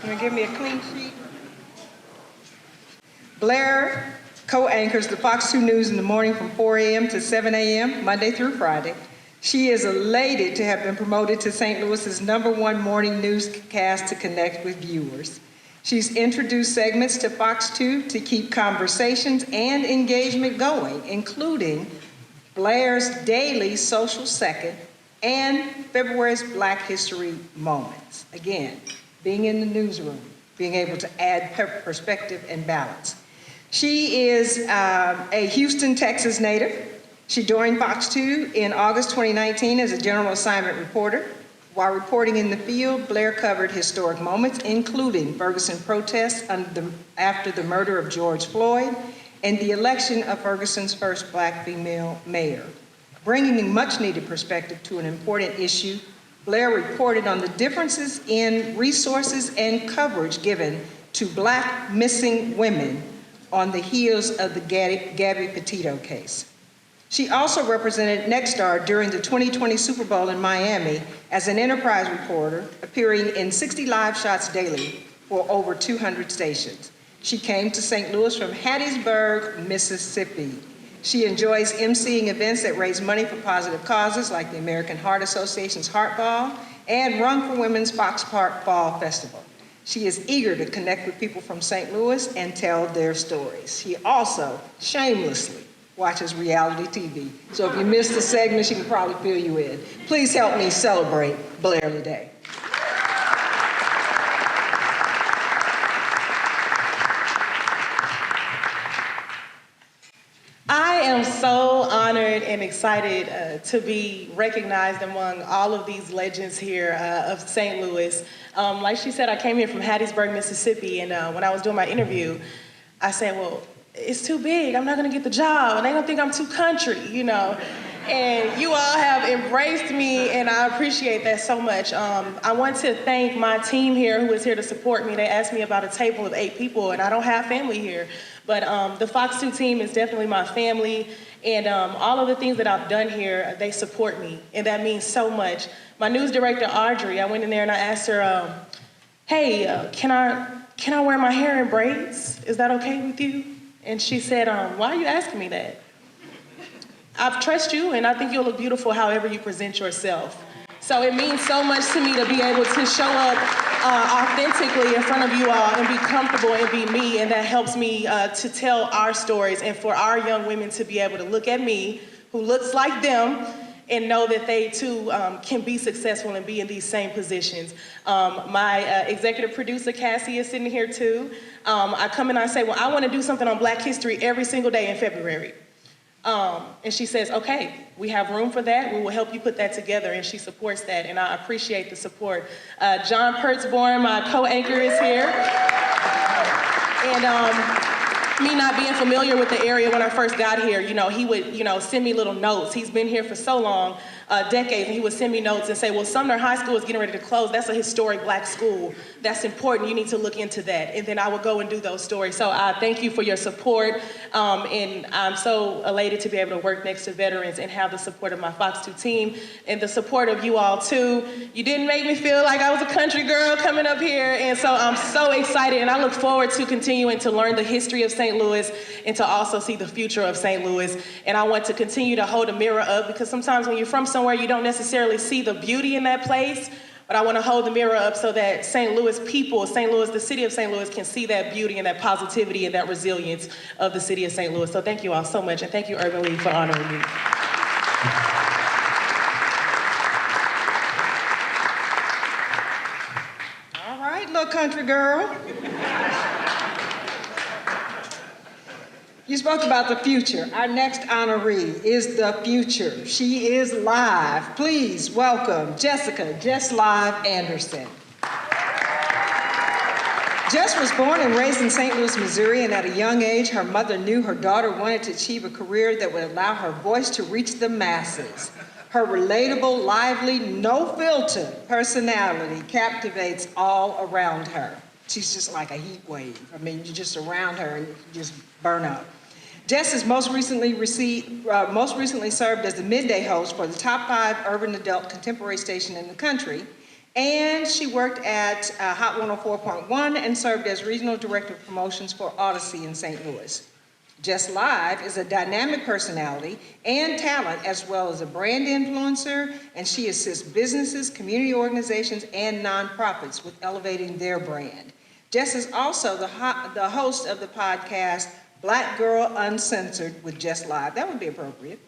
Can you give me a clean sheet? Blair co-anchors the Fox 2 News in the morning from 4 a.m. to 7 a.m., Monday through Friday. She is elated to have been promoted to St. Louis's #1 morning newscast to connect with viewers. She's introduced segments to Fox 2 to keep conversations and engagement going, including Blair's daily Social Second and February's Black History Moments. Again, being in the newsroom, being able to add perspective and balance. She is a Houston, Texas native. She joined Fox 2 in August 2019 as a general assignment reporter. While reporting in the field, Blair covered historic moments, including Ferguson protests after the murder of George Floyd and the election of Ferguson's first Black female mayor. Bringing much needed perspective to an important issue, Blair reported on the differences in resources and coverage given to Black missing women on the heels of the Gabby Petito case. She also represented Nexstar during the 2020 Super Bowl in Miami as an enterprise reporter, appearing in 60 live shots daily for over 200 stations. She came to St. Louis from Hattiesburg, Mississippi. She enjoys emceeing events that raise money for positive causes like the American Heart Association's Heart Ball and Run for Women's Fox Park Fall Festival. She is eager to connect with people from St. Louis and tell their stories. She also shamelessly watches reality TV. So if you missed the segment, she can probably fill you in. Please help me celebrate Blair today. I am so honored and excited to be recognized among all of these legends here of St. Louis. Like she said, I came here from Hattiesburg, Mississippi, and when I was doing my interview, I said, well, it's too big, I'm not gonna get the job, and they don't think I'm too country, you know? And you all have embraced me, and I appreciate that so much. I want to thank my team here who is here to support me. They asked me about a table of 8 people, and I don't have family here. But the Fox 2 team is definitely my family, and all of the things that I've done here, they support me, and that means so much. My news director, Audrey, I went in there and I asked her, hey, can I wear my hair in braids? Is that okay with you? And she said, why are you asking me that? I trust you, and I think you'll look beautiful however you present yourself. So it means so much to me to be able to show up authentically in front of you all and be comfortable and be me, and that helps me to tell our stories and for our young women to be able to look at me, who looks like them, and know that they too can be successful and be in these same positions. My executive producer, Cassie, is sitting here too. I come and I say, well, I want to do something on Black history every single day in February. And she says, okay, we have room for that. We will help you put that together. And she supports that, and I appreciate the support. John Pertzborn, my co-anchor, is here. And me not being familiar with the area when I first got here, you know, he would, send me little notes. He's been here for so long, decades, and he would send me notes and say, well, Sumner High School is getting ready to close. That's a historic Black school. That's important. You need to look into that. And then I would go and do those stories. So I thank you for your support. And I'm so elated to be able to work next to veterans and have the support of my Fox 2 team and the support of you all too. You didn't make me feel like I was a country girl coming up here. And so I'm so excited, and I look forward to continuing to learn the history of St. Louis and to also see the future of St. Louis. And I want to continue to hold a mirror up, because sometimes when you're from somewhere, you don't necessarily see the beauty in that place. But I want to hold the mirror up so that St. Louis people, St. Louis, the city of St. Louis, can see that beauty and that positivity and that resilience of the city of St. Louis. So thank you all so much, and thank you, Urban League, for honoring me. All right, little country girl. You spoke about the future. Our next honoree is the future. She is live. Please welcome Jessica Jess Live Anderson. Jess was born and raised in St. Louis, Missouri, and at a young age, her mother knew her daughter wanted to achieve a career that would allow her voice to reach the masses. Her relatable, lively, no-filter personality captivates all around her. She's just like a heat wave. I mean, you're just around her and you just burn up. Jess has most recently served as the midday host for the top 5 urban adult contemporary station in the country, And she worked at Hot 104.1 and served as Regional Director of Promotions for Odyssey in St. Louis. Jess Live is a dynamic personality and talent, as well as a brand influencer, and she assists businesses, community organizations, and nonprofits with elevating their brand. Jess is also the host of the podcast Black Girl Uncensored with Jess Live. That would be appropriate.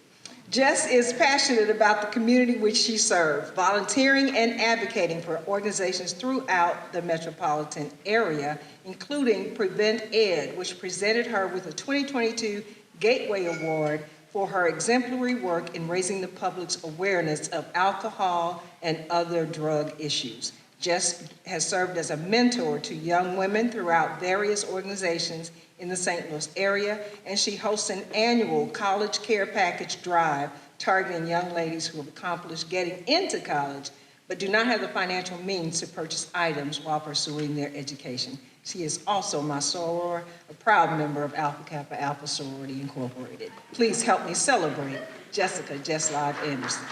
Jess is passionate about the community which she serves, volunteering and advocating for organizations throughout the metropolitan area, including Prevent Ed, which presented her with a 2022 Gateway Award for her exemplary work in raising the public's awareness of alcohol and other drug issues. Jess has served as a mentor to young women throughout various organizations in the St. Louis area, and she hosts an annual college care package drive targeting young ladies who have accomplished getting into college but do not have the financial means to purchase items while pursuing their education. She is also my soror, a proud member of Alpha Kappa Alpha Sorority Incorporated. Please help me celebrate Jessica Jess Live Anderson.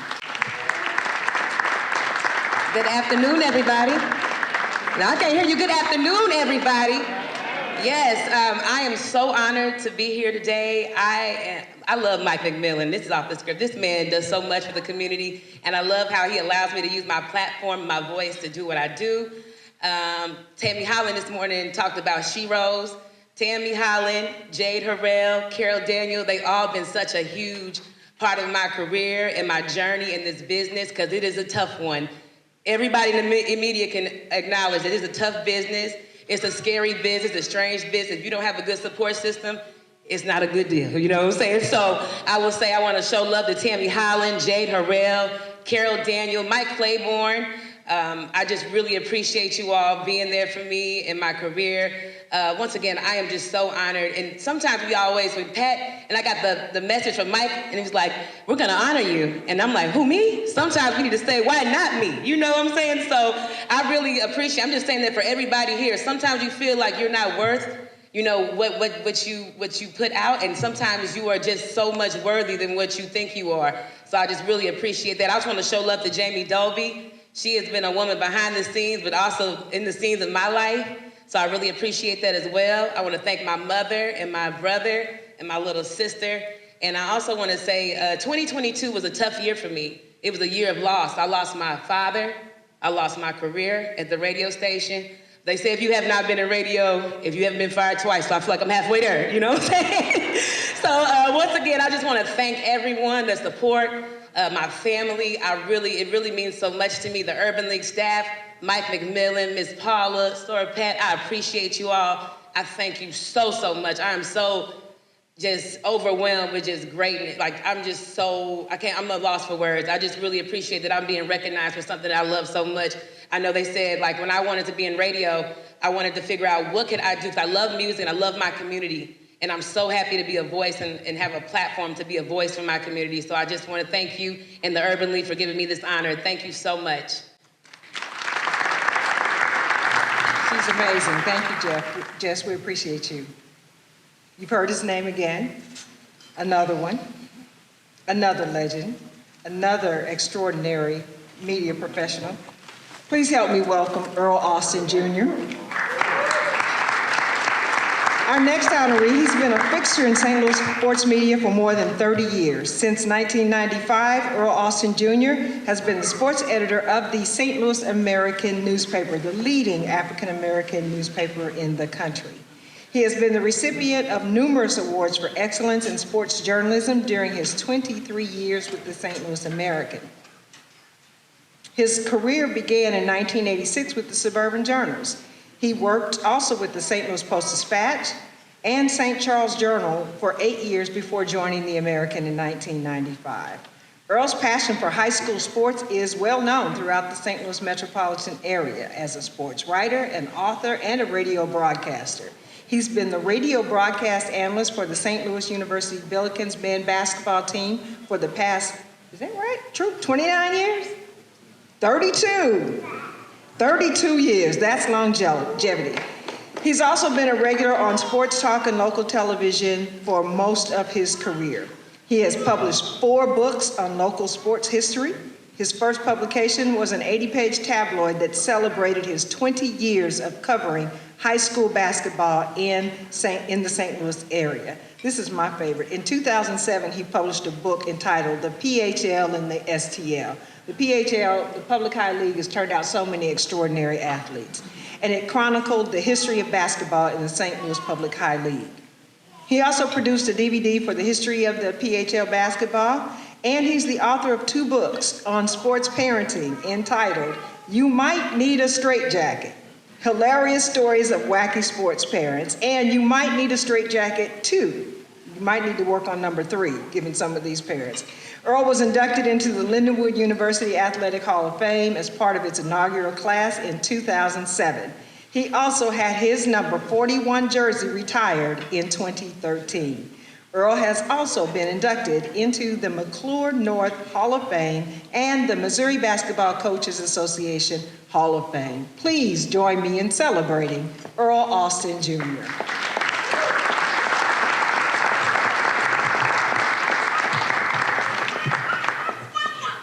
Good afternoon, everybody. Now, I can't hear you. Good afternoon, everybody. Yes, I am so honored to be here today. I love Mike McMillan. This is off the script. This man does so much for the community, and I love how he allows me to use my platform, my voice to do what I do. Tammy Holland this morning talked about She Rose. Tammy Holland, Jade Harrell, Carol Daniel, they all been such a huge part of my career and my journey in this business, because it is a tough one. Everybody in the media can acknowledge that it's a tough business. It's a scary business, a strange business. If you don't have a good support system, it's not a good deal, you know what I'm saying? So I will say I want to show love to Tammy Holland, Jade Harrell, Carol Daniel, Mike Claiborne. I just really appreciate you all being there for me in my career. Once again, I am just so honored. And sometimes we always, with Pat, and I got the message from Mike, and he was like, we're gonna honor you. And I'm like, who, me? Sometimes we need to say, why not me? You know what I'm saying? So I really appreciate, I'm just saying that for everybody here. Sometimes you feel like you're not worth, you know, what you put out, and sometimes you are just so much worthy than what you think you are. So I just really appreciate that. I just want to show love to Jamie Dolby. She has been a woman behind the scenes, but also in the scenes of my life. So I really appreciate that as well. I want to thank my mother and my brother and my little sister. And I also want to say 2022 was a tough year for me. It was a year of loss. I lost my father. I lost my career at the radio station. They say if you have not been in radio, if you haven't been fired twice, so I feel like I'm halfway there, you know what I'm saying? So once again, I just want to thank everyone that support my family. It really means so much to me. The Urban League staff, Mike McMillan, Miss Paula, Sora Pat, I appreciate you all. I thank you so, so much. I am so just overwhelmed with just greatness. Like, I'm just so, I'm at a loss for words. I just really appreciate that I'm being recognized for something that I love so much. I know they said, like, when I wanted to be in radio, I wanted to figure out what could I do, because I love music and I love my community. And I'm so happy to be a voice and have a platform to be a voice for my community. So I just want to thank you and the Urban League for giving me this honor. Thank you so much. She's amazing. Thank you, Jess, we appreciate you. You've heard his name again. Another one, another legend, another extraordinary media professional. Please help me welcome Earl Austin Jr. Our next honoree, he's been a fixture in St. Louis sports media for more than 30 years. Since 1995, Earl Austin Jr. has been the sports editor of the St. Louis American newspaper, the leading African-American newspaper in the country. He has been the recipient of numerous awards for excellence in sports journalism during his 23 years with the St. Louis American. His career began in 1986 with the Suburban Journals. He worked also with the St. Louis Post-Dispatch and St. Charles Journal for 8 years before joining the American in 1995. Earl's passion for high school sports is well known throughout the St. Louis metropolitan area as a sports writer, an author, and a radio broadcaster. He's been the radio broadcast analyst for the St. Louis University Billikens men's basketball team for the past, is that right? True, 29 years? 32 years, that's longevity. He's also been a regular on Sports Talk and local television for most of his career. He has published 4 books on local sports history. His first publication was an 80-page tabloid that celebrated his 20 years of covering high school basketball in the St. Louis area. This is my favorite. In 2007, he published a book entitled The PHL and the STL. The PHL, the Public High League, has turned out so many extraordinary athletes, and it chronicled the history of basketball in the St. Louis Public High League. He also produced a DVD for the history of the PHL basketball, and he's the author of 2 books on sports parenting entitled You Might Need a Straitjacket, Hilarious Stories of Wacky Sports Parents, and You Might Need a Straitjacket 2. You might need to work on number 3, given some of these parents. Earl was inducted into the Lindenwood University Athletic Hall of Fame as part of its inaugural class in 2007. He also had his number 41 jersey retired in 2013. Earl has also been inducted into the McClure North Hall of Fame and the Missouri Basketball Coaches Association Hall of Fame. Please join me in celebrating Earl Austin Jr.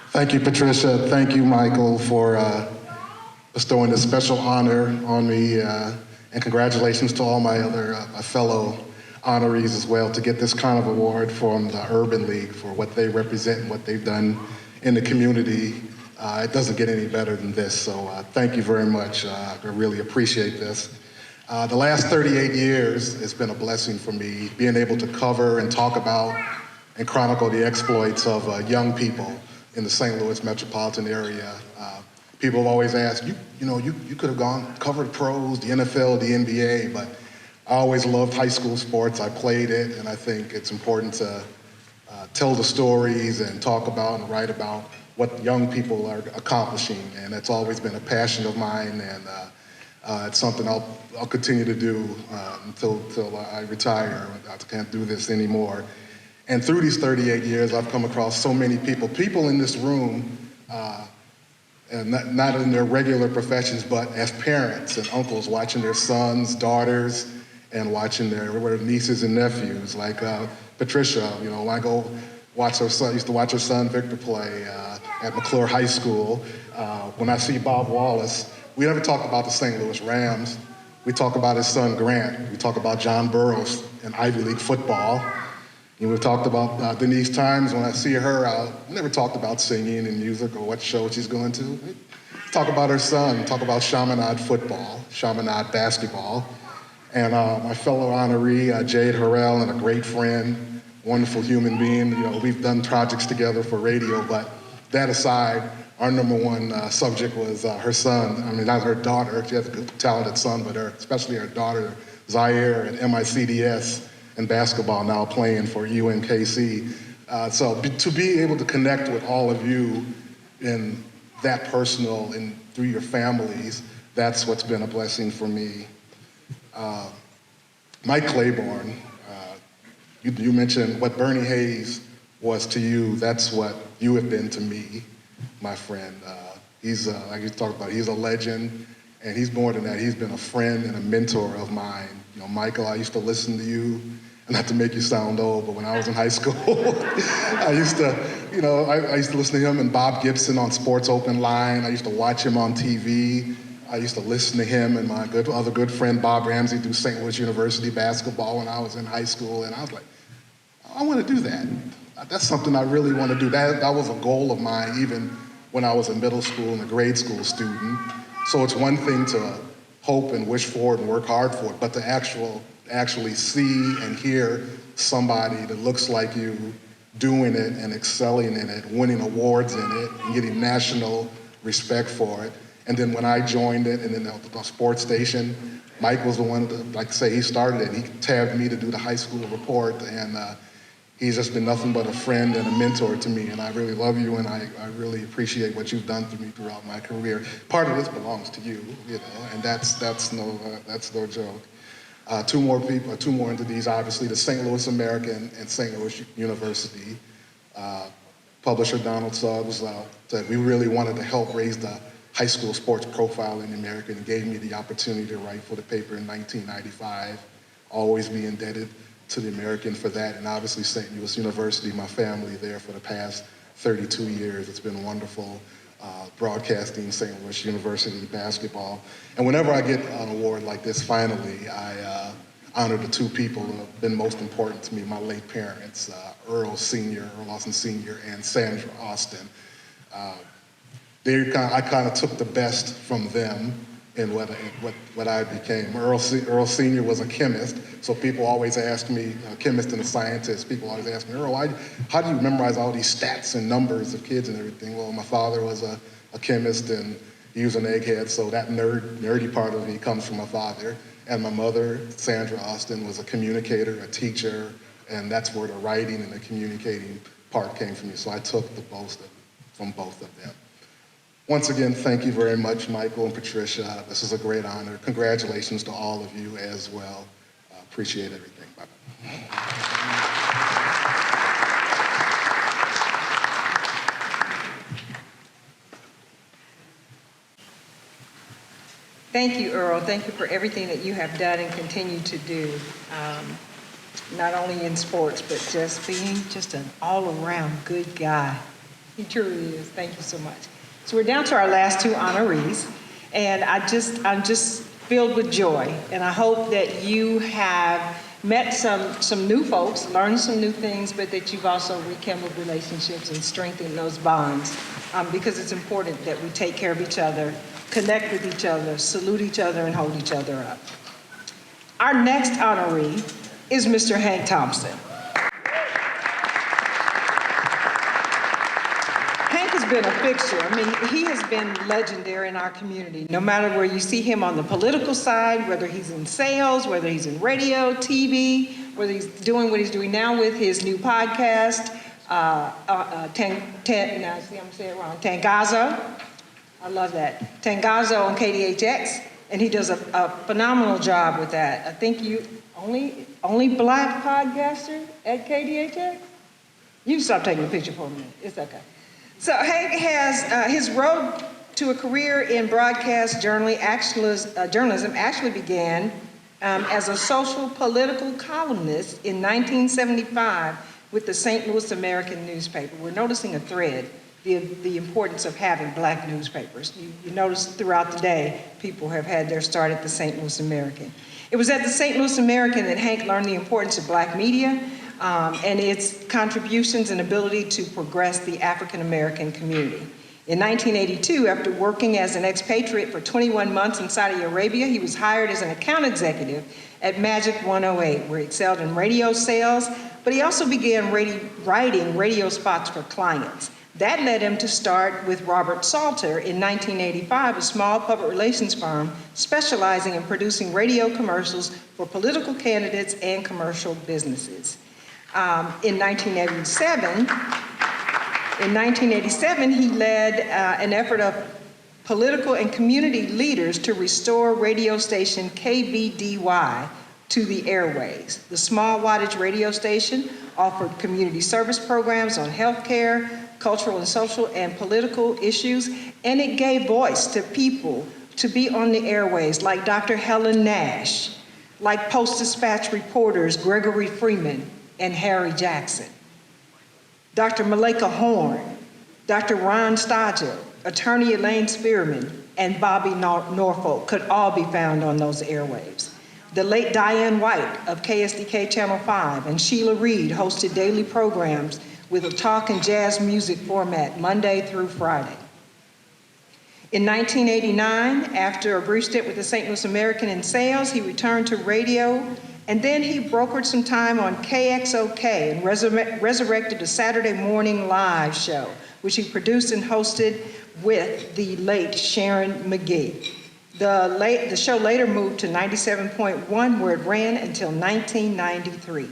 Thank you, Patricia. Thank you, Michael, for bestowing this special honor on me, and congratulations to all my other fellow honorees as well to get this kind of award from the Urban League for what they represent and what they've done in the community. It doesn't get any better than this, so thank you very much. I really appreciate this. The last 38 years has been a blessing for me, being able to cover and talk about and chronicle the exploits of young people in the St. Louis metropolitan area. People have always asked, you could have covered pros, the NFL, the NBA, but I always loved high school sports. I played it, and I think it's important to tell the stories and talk about and write about what young people are accomplishing, and that's always been a passion of mine, and it's something I'll continue to do until I retire. I can't do this anymore. And through these 38 years, I've come across so many people in this room, and not in their regular professions, but as parents and uncles, watching their sons, daughters, and watching their nieces and nephews, like Patricia. When I go watch her son, used to watch her son Victor play at McClure High School. When I see Bob Wallace, we never talk about the St. Louis Rams. We talk about his son Grant. We talk about John Burroughs in Ivy League football. And we've talked about Denise Times. When I see her, we never talked about singing and music or what show she's going to. We talk about her son, talk about Chaminade football, Chaminade basketball. And my fellow honoree, Jade Harrell, and a great friend, wonderful human being. We've done projects together for radio, but that aside, our number one subject was her son. I mean, not her daughter. She has a good, talented son, but especially her daughter, Zaire, at MICDS in basketball, now playing for UNKC. So to be able to connect with all of you in that personal and through your families, that's what's been a blessing for me. Mike Claiborne, you mentioned what Bernie Hayes was to you. That's what you have been to me, my friend. He's, like you talked about, he's a legend, and he's more than that. He's been a friend and a mentor of mine. Michael, I used to listen to you, not to make you sound old, but when I was in high school, I used to listen to him and Bob Gibson on Sports Open Line. I used to watch him on TV. I used to listen to him and my other good friend Bob Ramsey do St. Louis University basketball when I was in high school, and I was like, I want to do that. That's something I really want to do. That was a goal of mine even when I was a middle school and a grade school student. So it's one thing to hope and wish for it and work hard for it, but to actually see and hear somebody that looks like you doing it and excelling in it, winning awards in it, and getting national respect for it. And then when I joined it, and then the sports station, Mike was the one that, like I say, he started it. He tabbed me to do the high school report, and he's just been nothing but a friend and a mentor to me, and I really love you, and I really appreciate what you've done for me throughout my career. Part of this belongs to you, and that's no joke. Two more entities, obviously, the St. Louis American and St. Louis University. Publisher Donald Suggs said we really wanted to help raise the high school sports profile in the American and gave me the opportunity to write for the paper in 1995. Always be indebted to the American for that, and obviously St. Louis University, my family there for the past 32 years. It's been wonderful broadcasting St. Louis University basketball. And whenever I get an award like this, finally, I honor the two people who have been most important to me, my late parents, Earl Austin Sr., and Sandra Austin. I kind of took the best from them in what I became. Earl Sr. was a chemist, so people always ask me, a chemist and a scientist, people always ask me, Earl, how do you memorize all these stats and numbers of kids and everything? Well, my father was a chemist and he was an egghead, so that nerdy part of me comes from my father. And my mother, Sandra Austin, was a communicator, a teacher, and that's where the writing and the communicating part came from me. So I took from both of them. Once again, thank you very much, Michael and Patricia. This is a great honor. Congratulations to all of you as well. Appreciate everything. Bye-bye. Thank you, Earl. Thank you for everything that you have done and continue to do, not only in sports, but just being just an all-around good guy. He truly is. Thank you so much. So we're down to our last two honorees, and I'm just filled with joy, and I hope that you have met some new folks, learned some new things, but that you've also rekindled relationships and strengthened those bonds, because it's important that we take care of each other, connect with each other, salute each other, and hold each other up. Our next honoree is Mr. Hank Thompson. Hank has been a fixture. I mean, he has been legendary in our community. No matter where you see him on the political side, whether he's in sales, whether he's in radio, TV, whether he's doing what he's doing now with his new podcast, Tangazo. I love that. Tangazo on KDHX, and he does a phenomenal job with that. I think you only black podcaster at KDHX? You stop taking a picture for a minute. It's okay. So Hank has his road to a career in broadcast journalism actually began as a social political columnist in 1975 with the St. Louis American newspaper. We're noticing a thread, the importance of having black newspapers. You notice throughout the day, people have had their start at the St. Louis American. It was at the St. Louis American that Hank learned the importance of black media and its contributions and ability to progress the African American community. In 1982, after working as an expatriate for 21 months in Saudi Arabia, he was hired as an account executive at Magic 108, where he excelled in radio sales, but he also began writing radio spots for clients. That led him to start with Robert Salter in 1985, a small public relations firm specializing in producing radio commercials for political candidates and commercial businesses. In 1987, he led an effort of political and community leaders to restore radio station KBDY to the airways. The small wattage radio station offered community service programs on healthcare, cultural and social and political issues, and it gave voice to people to be on the airways like Dr. Helen Nash, like Post-Dispatch reporters Gregory Freeman and Harry Jackson. Dr. Malika Horn, Dr. Ron Stodger, attorney Elaine Spearman, and Bobby Norfolk could all be found on those airwaves. The late Diane White of KSDK Channel 5 and Sheila Reed hosted daily programs with a talk and jazz music format Monday through Friday. In 1989, after a brief stint with the St. Louis American in sales, he returned to radio, and then he brokered some time on KXOK and resurrected a Saturday morning live show, which he produced and hosted with the late Sharon McGee. The show later moved to 97.1, where it ran until 1993.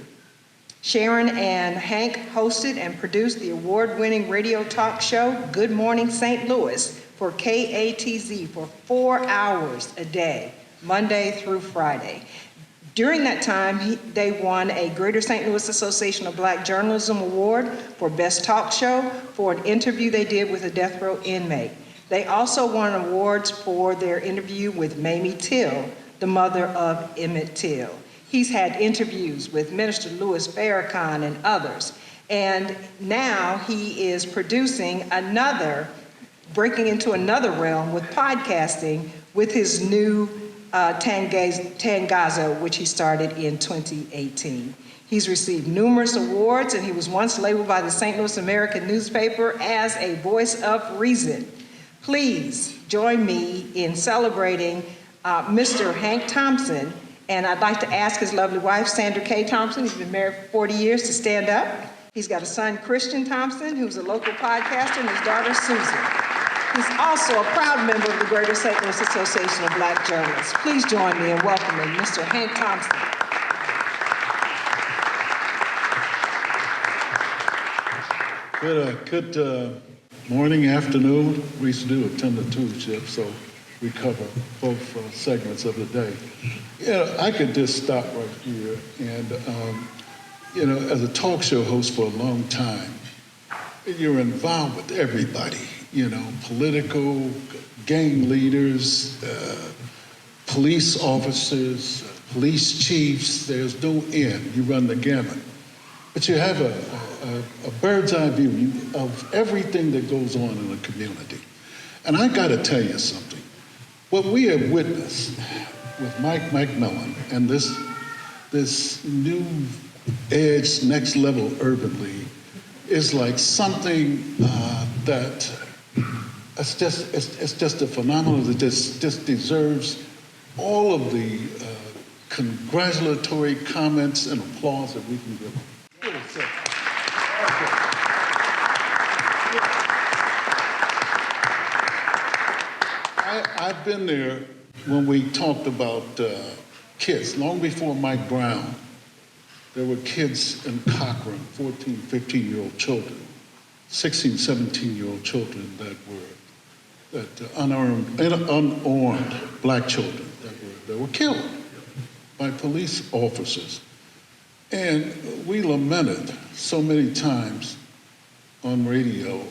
Sharon and Hank hosted and produced the award-winning radio talk show, Good Morning St. Louis, for KATZ for 4 hours a day, Monday through Friday. During that time, they won a Greater St. Louis Association of Black Journalism Award for Best Talk Show for an interview they did with a death row inmate. They also won awards for their interview with Mamie Till, the mother of Emmett Till. He's had interviews with Minister Louis Farrakhan and others. And now he is producing breaking into another realm with podcasting with his new Tangazo, which he started in 2018. He's received numerous awards, and he was once labeled by the St. Louis American newspaper as a voice of reason. Please join me in celebrating Mr. Hank Thompson, and I'd like to ask his lovely wife, Sandra K. Thompson, he's been married for 40 years, to stand up. He's got a son, Christian Thompson, who's a local podcaster, and his daughter, Susan. He's also a proud member of the Greater St. Louis Association of Black Journalists. Please join me in welcoming Mr. Hank Thompson. Good morning, afternoon. We used to do a 10 to 2 shift, so we cover both segments of the day. Yeah, I could just stop right here. And, as a talk show host for a long time, you're involved with everybody, political, gang leaders, police officers, police chiefs. There's no end. You run the gamut. But you have a bird's eye view of everything that goes on in a community. And I got to tell you something. What we have witnessed with Mike McMillan and this new edge, next level urban league is like something that it's just a phenomenon that just deserves all of the congratulatory comments and applause that we can give them. I've been there when we talked about kids. Long before Mike Brown, there were kids in Cochran, 14, 15-year-old children, 16, 17-year-old children unarmed black children that were killed by police officers. And we lamented so many times on radio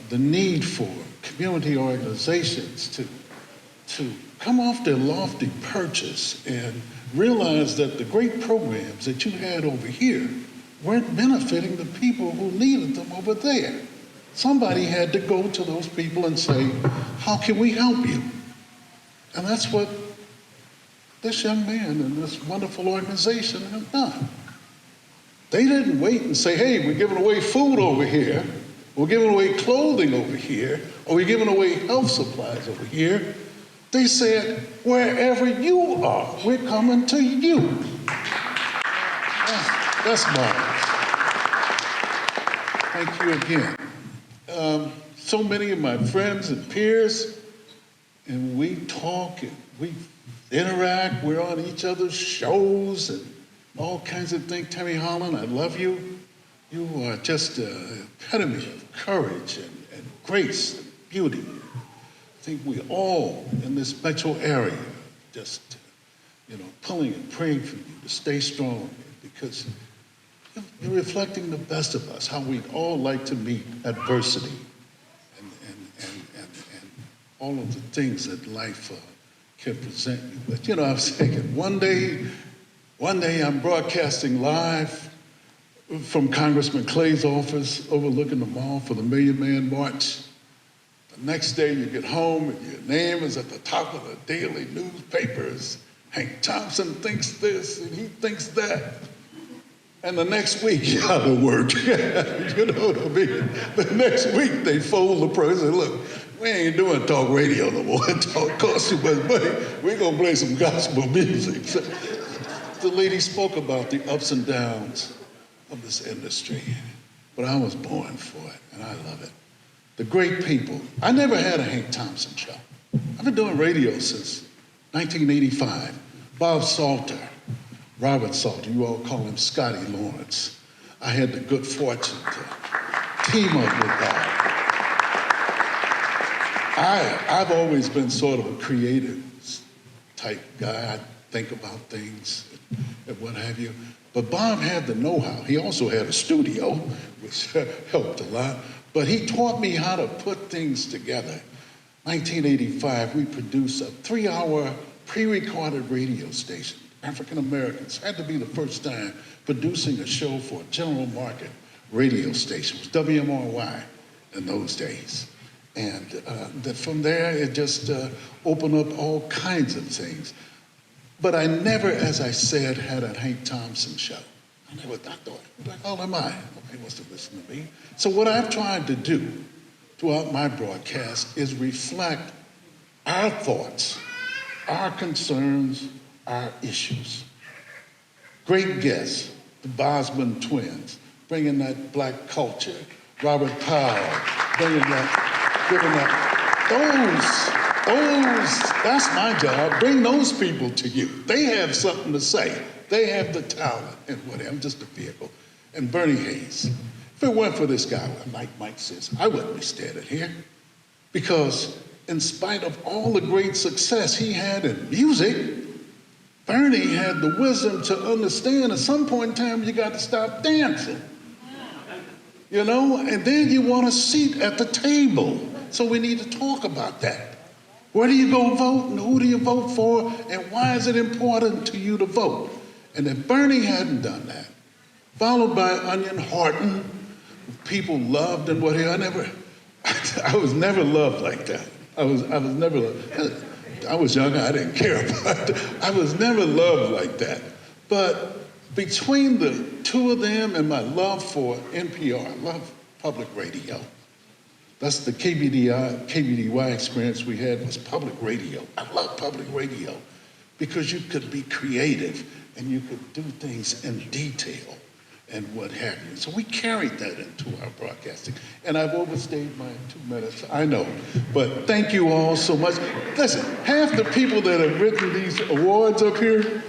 the need for community organizations to come off their lofty perches and realize that the great programs that you had over here weren't benefiting the people who needed them over there. Somebody had to go to those people and say, how can we help you? And that's what this young man and this wonderful organization have done. They didn't wait and say, hey, we're giving away food over here, we're giving away clothing over here, or we're giving away health supplies over here. They said, wherever you are, we're coming to you. That's marvelous. Thank you again. So many of my friends and peers, and we talk and we interact, we're on each other's shows and all kinds of things. Tammy Holland, I love you. You are just an epitome of courage and grace and beauty. I think we all in this metro area just, pulling and praying for you to stay strong because you're reflecting the best of us, how we'd all like to meet adversity and all of the things that life can present you. But, I was thinking, one day I'm broadcasting live from Congressman Clay's office overlooking the mall for the Million Man March. The next day you get home and your name is at the top of the daily newspapers. Hank Thompson thinks this and he thinks that. And the next week you're out of work. You know what I mean? The next week they fold the person and say, look, we ain't doing talk radio no more. Talk costs too much money. We're gonna play some gospel music. So, the lady spoke about the ups and downs of this industry, but I was born for it, and I love it. The great people. I never had a Hank Thompson show. I've been doing radio since 1985. Bob Salter, Robert Salter, you all call him Scotty Lawrence. I had the good fortune to team up with Bob. I've always been sort of a creative type guy. I think about things and what have you. But Bob had the know-how. He also had a studio, which helped a lot. But he taught me how to put things together. 1985, we produced a 3-hour pre-recorded radio station. African Americans had to be the first time producing a show for a general market radio station. It was WMRY in those days. And that from there, it just opened up all kinds of things. But I never, as I said, had a Hank Thompson show. I thought, like, oh, am I? Nobody wants to listen to me. So what I've tried to do throughout my broadcast is reflect our thoughts, our concerns, our issues. Great guests, the Bosman twins, bringing that black culture, Robert Powell, bringing that, giving that, that's my job, bring those people to you. They have something to say. They have the talent and whatever, I'm just a vehicle. And Bernie Hayes, if it weren't for this guy, like Mike says, I wouldn't be standing here. Because in spite of all the great success he had in music, Bernie had the wisdom to understand at some point in time you got to stop dancing. You know, and then you want a seat at the table. So we need to talk about that. Where do you go vote and who do you vote for and why is it important to you to vote? And if Bernie hadn't done that, followed by Onion Horton, people loved and whatever, I was never loved like that. I was never loved. I was young, I didn't care, but I was never loved like that. But between the two of them and my love for NPR, I love public radio. That's the KBDY experience we had was public radio. I love public radio because you could be creative and you could do things in detail and what have you. So we carried that into our broadcasting. And I've overstayed my 2 minutes, I know. But thank you all so much. Listen, half the people that have written these awards up here,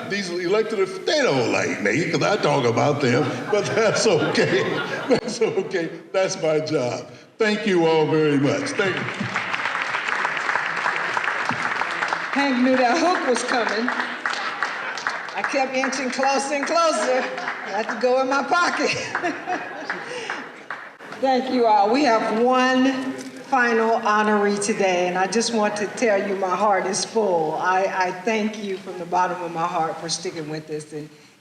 these elected, they don't like me because I talk about them, but that's okay. That's okay. That's my job. Thank you all very much. Thank you. Hank knew that hook was coming. I kept inching closer and closer. I had to go in my pocket. Thank you all. We have one final honoree today, and I just want to tell you my heart is full. I thank you from the bottom of my heart for sticking with us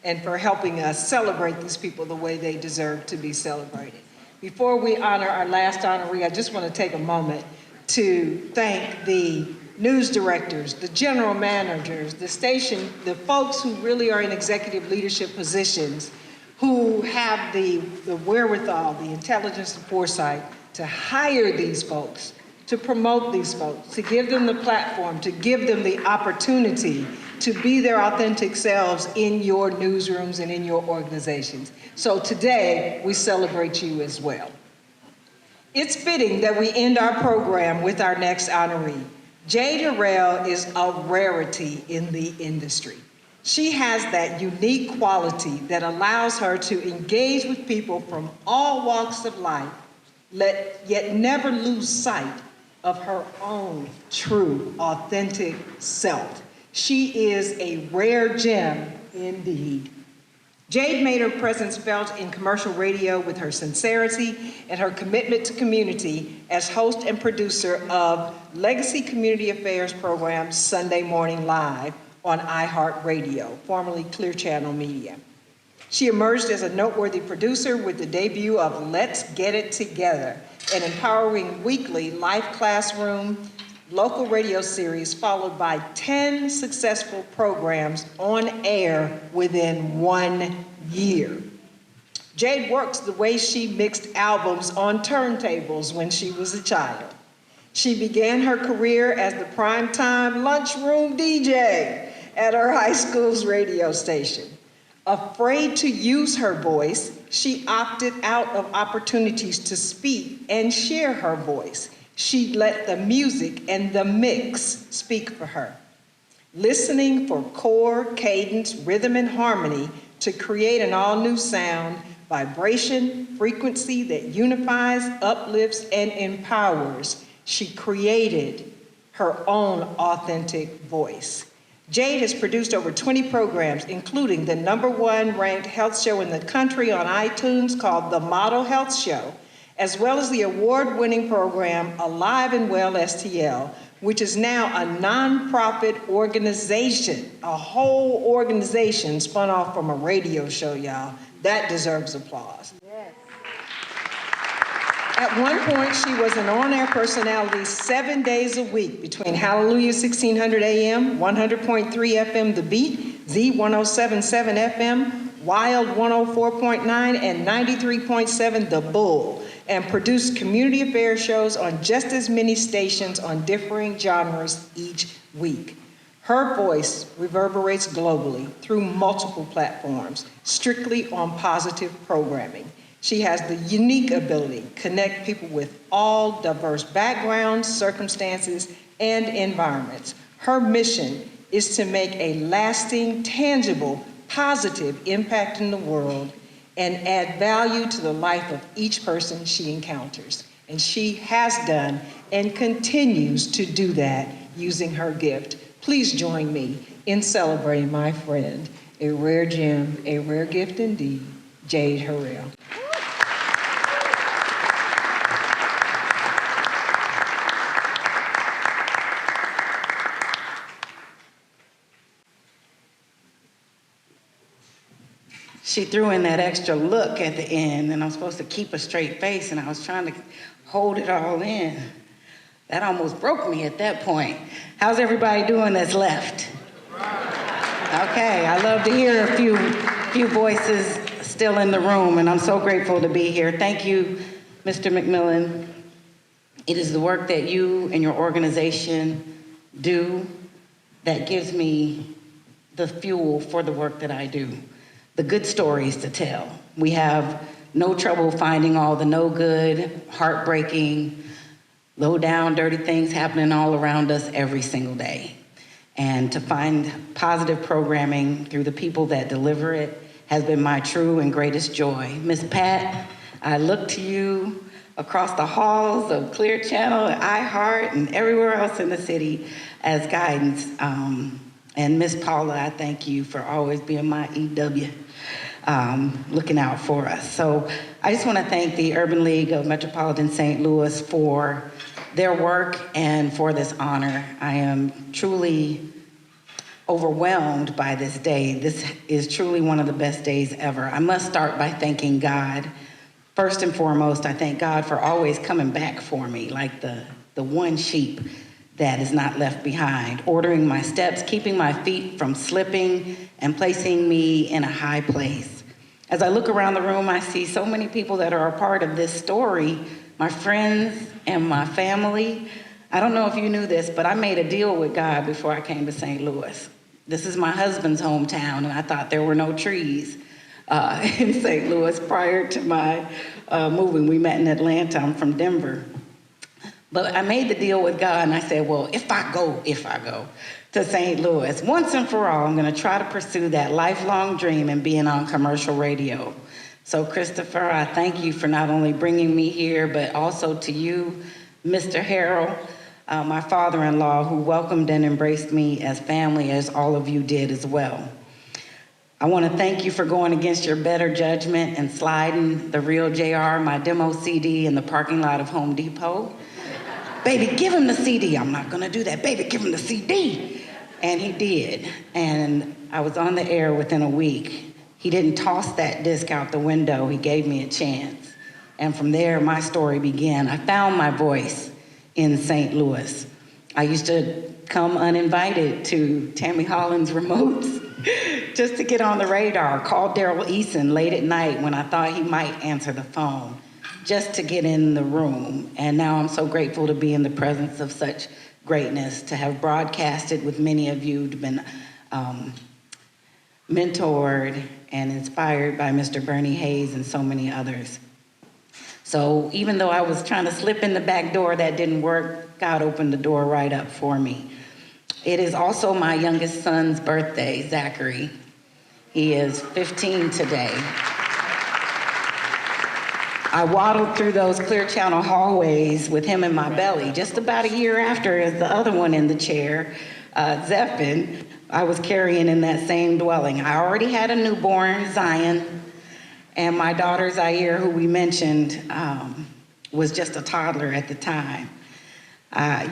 and for helping us celebrate these people the way they deserve to be celebrated. Before we honor our last honoree, I just want to take a moment to thank the news directors, the general managers, the station, the folks who really are in executive leadership positions, who have the wherewithal, the intelligence and foresight to hire these folks, to promote these folks, to give them the platform, to give them the opportunity to be their authentic selves in your newsrooms and in your organizations. So today, we celebrate you as well. It's fitting that we end our program with our next honoree. Jade Earl is a rarity in the industry. She has that unique quality that allows her to engage with people from all walks of life, yet never lose sight of her own true, authentic self. She is a rare gem indeed. Jade made her presence felt in commercial radio with her sincerity and her commitment to community as host and producer of Legacy Community Affairs program Sunday Morning Live on iHeartRadio, formerly Clear Channel Media. She emerged as a noteworthy producer with the debut of Let's Get It Together, an empowering weekly life classroom local radio series followed by 10 successful programs on air within 1 year. Jade works the way she mixed albums on turntables when she was a child. She began her career as the primetime lunchroom DJ at her high school's radio station. Afraid to use her voice, she opted out of opportunities to speak and share her voice. She let the music and the mix speak for her. Listening for chord, cadence, rhythm, and harmony to create an all-new sound, vibration, frequency that unifies, uplifts, and empowers, she created her own authentic voice. Jade has produced over 20 programs, including the #1 ranked health show in the country on iTunes called The Model Health Show, as well as the award-winning program Alive and Well STL, which is now a nonprofit organization, a whole organization spun off from a radio show, y'all. That deserves applause. At one point, she was an on-air personality 7 days a week between Hallelujah 1600 AM, 100.3 FM The Beat, Z 107.7 FM, Wild 104.9, and 93.7 The Bull, and produced community affairs shows on just as many stations on differing genres each week. Her voice reverberates globally through multiple platforms, strictly on positive programming. She has the unique ability to connect people with all diverse backgrounds, circumstances, and environments. Her mission is to make a lasting, tangible, positive impact in the world and add value to the life of each person she encounters. And she has done and continues to do that using her gift. Please join me in celebrating my friend, a rare gem, a rare gift indeed, Jade Harrell. She threw in that extra look at the end, and I'm supposed to keep a straight face, and I was trying to hold it all in. That almost broke me at that point. How's everybody doing that's left? Okay, I love to hear a few voices still in the room, and I'm so grateful to be here. Thank you, Mr. McMillan. It is the work that you and your organization do that gives me the fuel for the work that I do. The good stories to tell. We have no trouble finding all the no good, heartbreaking, low down, dirty things happening all around us every single day. And to find positive programming through the people that deliver it has been my true and greatest joy. Miss Pat, I look to you across the halls of Clear Channel, iHeart, and everywhere else in the city as guidance. And Miss Paula, I thank you for always being my EW, looking out for us. So I just want to thank the Urban League of Metropolitan St. Louis for their work and for this honor. I am truly overwhelmed by this day. This is truly one of the best days ever. I must start by thanking God. First and foremost, I thank God for always coming back for me, like the one sheep that is not left behind, ordering my steps, keeping my feet from slipping, and placing me in a high place. As I look around the room, I see so many people that are a part of this story, my friends and my family. I don't know if you knew this, but I made a deal with God before I came to St. Louis. This is my husband's hometown, and I thought there were no trees in St. Louis prior to my moving. We met in Atlanta. I'm from Denver. But I made the deal with God, and I said, well, if I go to St. Louis, once and for all, I'm going to try to pursue that lifelong dream and being on commercial radio. So, Christopher, I thank you for not only bringing me here, but also to you, Mr. Harold, my father-in-law, who welcomed and embraced me as family, as all of you did as well. I want to thank you for going against your better judgment and sliding the real JR, my demo CD, in the parking lot of Home Depot. Baby, give him the CD. I'm not gonna do that. Baby, give him the CD. And he did. And I was on the air within a week. He didn't toss that disc out the window. He gave me a chance. And from there, my story began. I found my voice in St. Louis. I used to come uninvited to Tammy Holland's remotes just to get on the radar, call Daryl Eason late at night when I thought he might answer the phone, just to get in the room. And now I'm so grateful to be in the presence of such greatness, to have broadcasted with many of you, to been mentored and inspired by Mr. Bernie Hayes and so many others. So even though I was trying to slip in the back door, that didn't work. God opened the door right up for me. It is also my youngest son's birthday, Zachary. He is 15 today. I waddled through those Clear Channel hallways with him in my belly, just about a year after as the other one in the chair, Zephon, I was carrying in that same dwelling. I already had a newborn, Zion, and my daughter, Zaire, who we mentioned, was just a toddler at the time.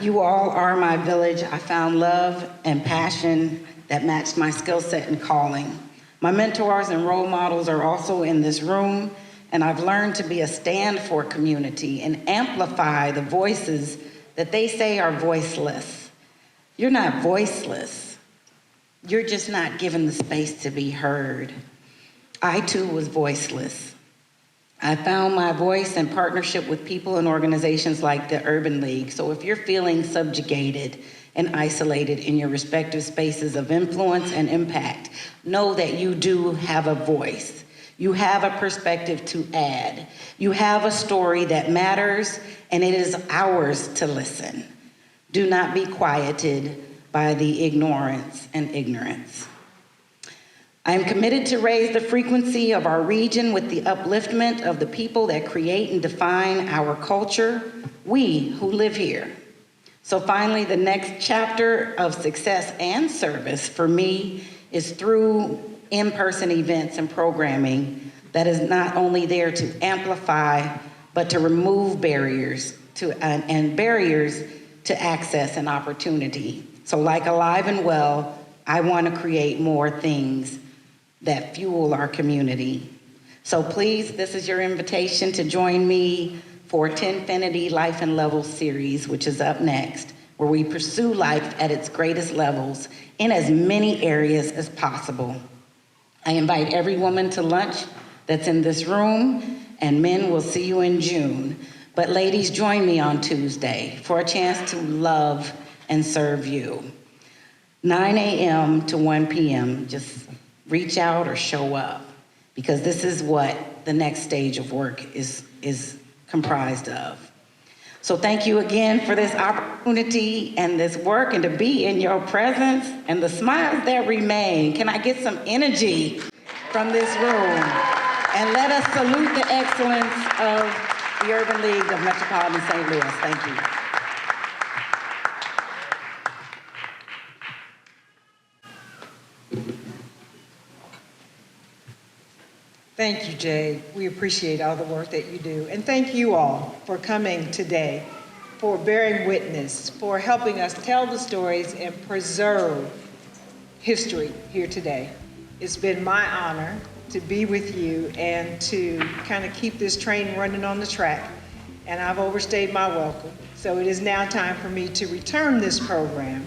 You all are my village. I found love and passion that matched my skill set and calling. My mentors and role models are also in this room, and I've learned to be a stand for community and amplify the voices that they say are voiceless. You're not voiceless. You're just not given the space to be heard. I too was voiceless. I found my voice in partnership with people and organizations like the Urban League. So if you're feeling subjugated and isolated in your respective spaces of influence and impact, know that you do have a voice. You have a perspective to add. You have a story that matters, and it is ours to listen. Do not be quieted by the ignorance and ignorance. I am committed to raise the frequency of our region with the upliftment of the people that create and define our culture, we who live here. So finally, the next chapter of success and service for me is through in-person events and programming that is not only there to amplify, but to remove barriers and barriers to access and opportunity. So like Alive and Well, I want to create more things that fuel our community. So please, this is your invitation to join me for Tenfinity Life and Levels series, which is up next, where we pursue life at its greatest levels in as many areas as possible. I invite every woman to lunch that's in this room, and men will see you in June. But ladies, join me on Tuesday for a chance to love and serve you. 9 a.m. to 1 p.m., just reach out or show up, because this is what the next stage of work is comprised of. So thank you again for this opportunity and this work and to be in your presence and the smiles that remain. Can I get some energy from this room? And let us salute the excellence of the Urban League of Metropolitan St. Louis. Thank you. Thank you, Jay. We appreciate all the work that you do. And thank you all for coming today, for bearing witness, for helping us tell the stories and preserve history here today. It's been my honor to be with you and to kind of keep this train running on the track. And I've overstayed my welcome. So it is now time for me to return this program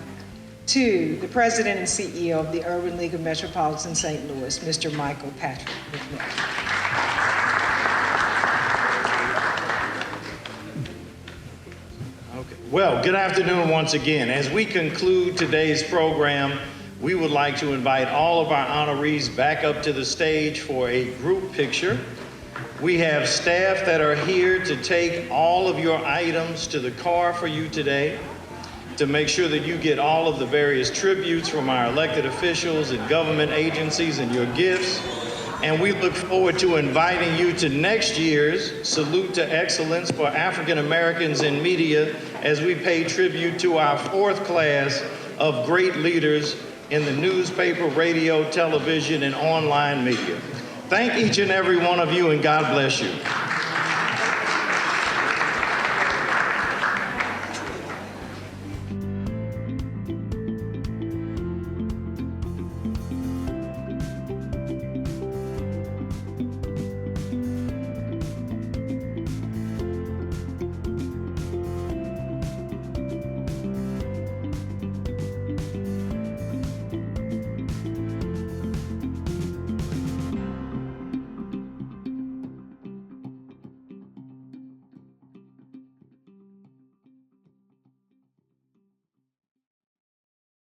to the President and CEO of the Urban League of Metropolitan St. Louis, Mr. Michael Patrick McMillan. Okay. Well, good afternoon once again. As we conclude today's program, we would like to invite all of our honorees back up to the stage for a group picture. We have staff that are here to take all of your items to the car for you today, to make sure that you get all of the various tributes from our elected officials and government agencies and your gifts. And we look forward to inviting you to next year's Salute to Excellence for African Americans in Media, as we pay tribute to our fourth class of great leaders in the newspaper, radio, television, and online media. Thank each and every one of you, and God bless you.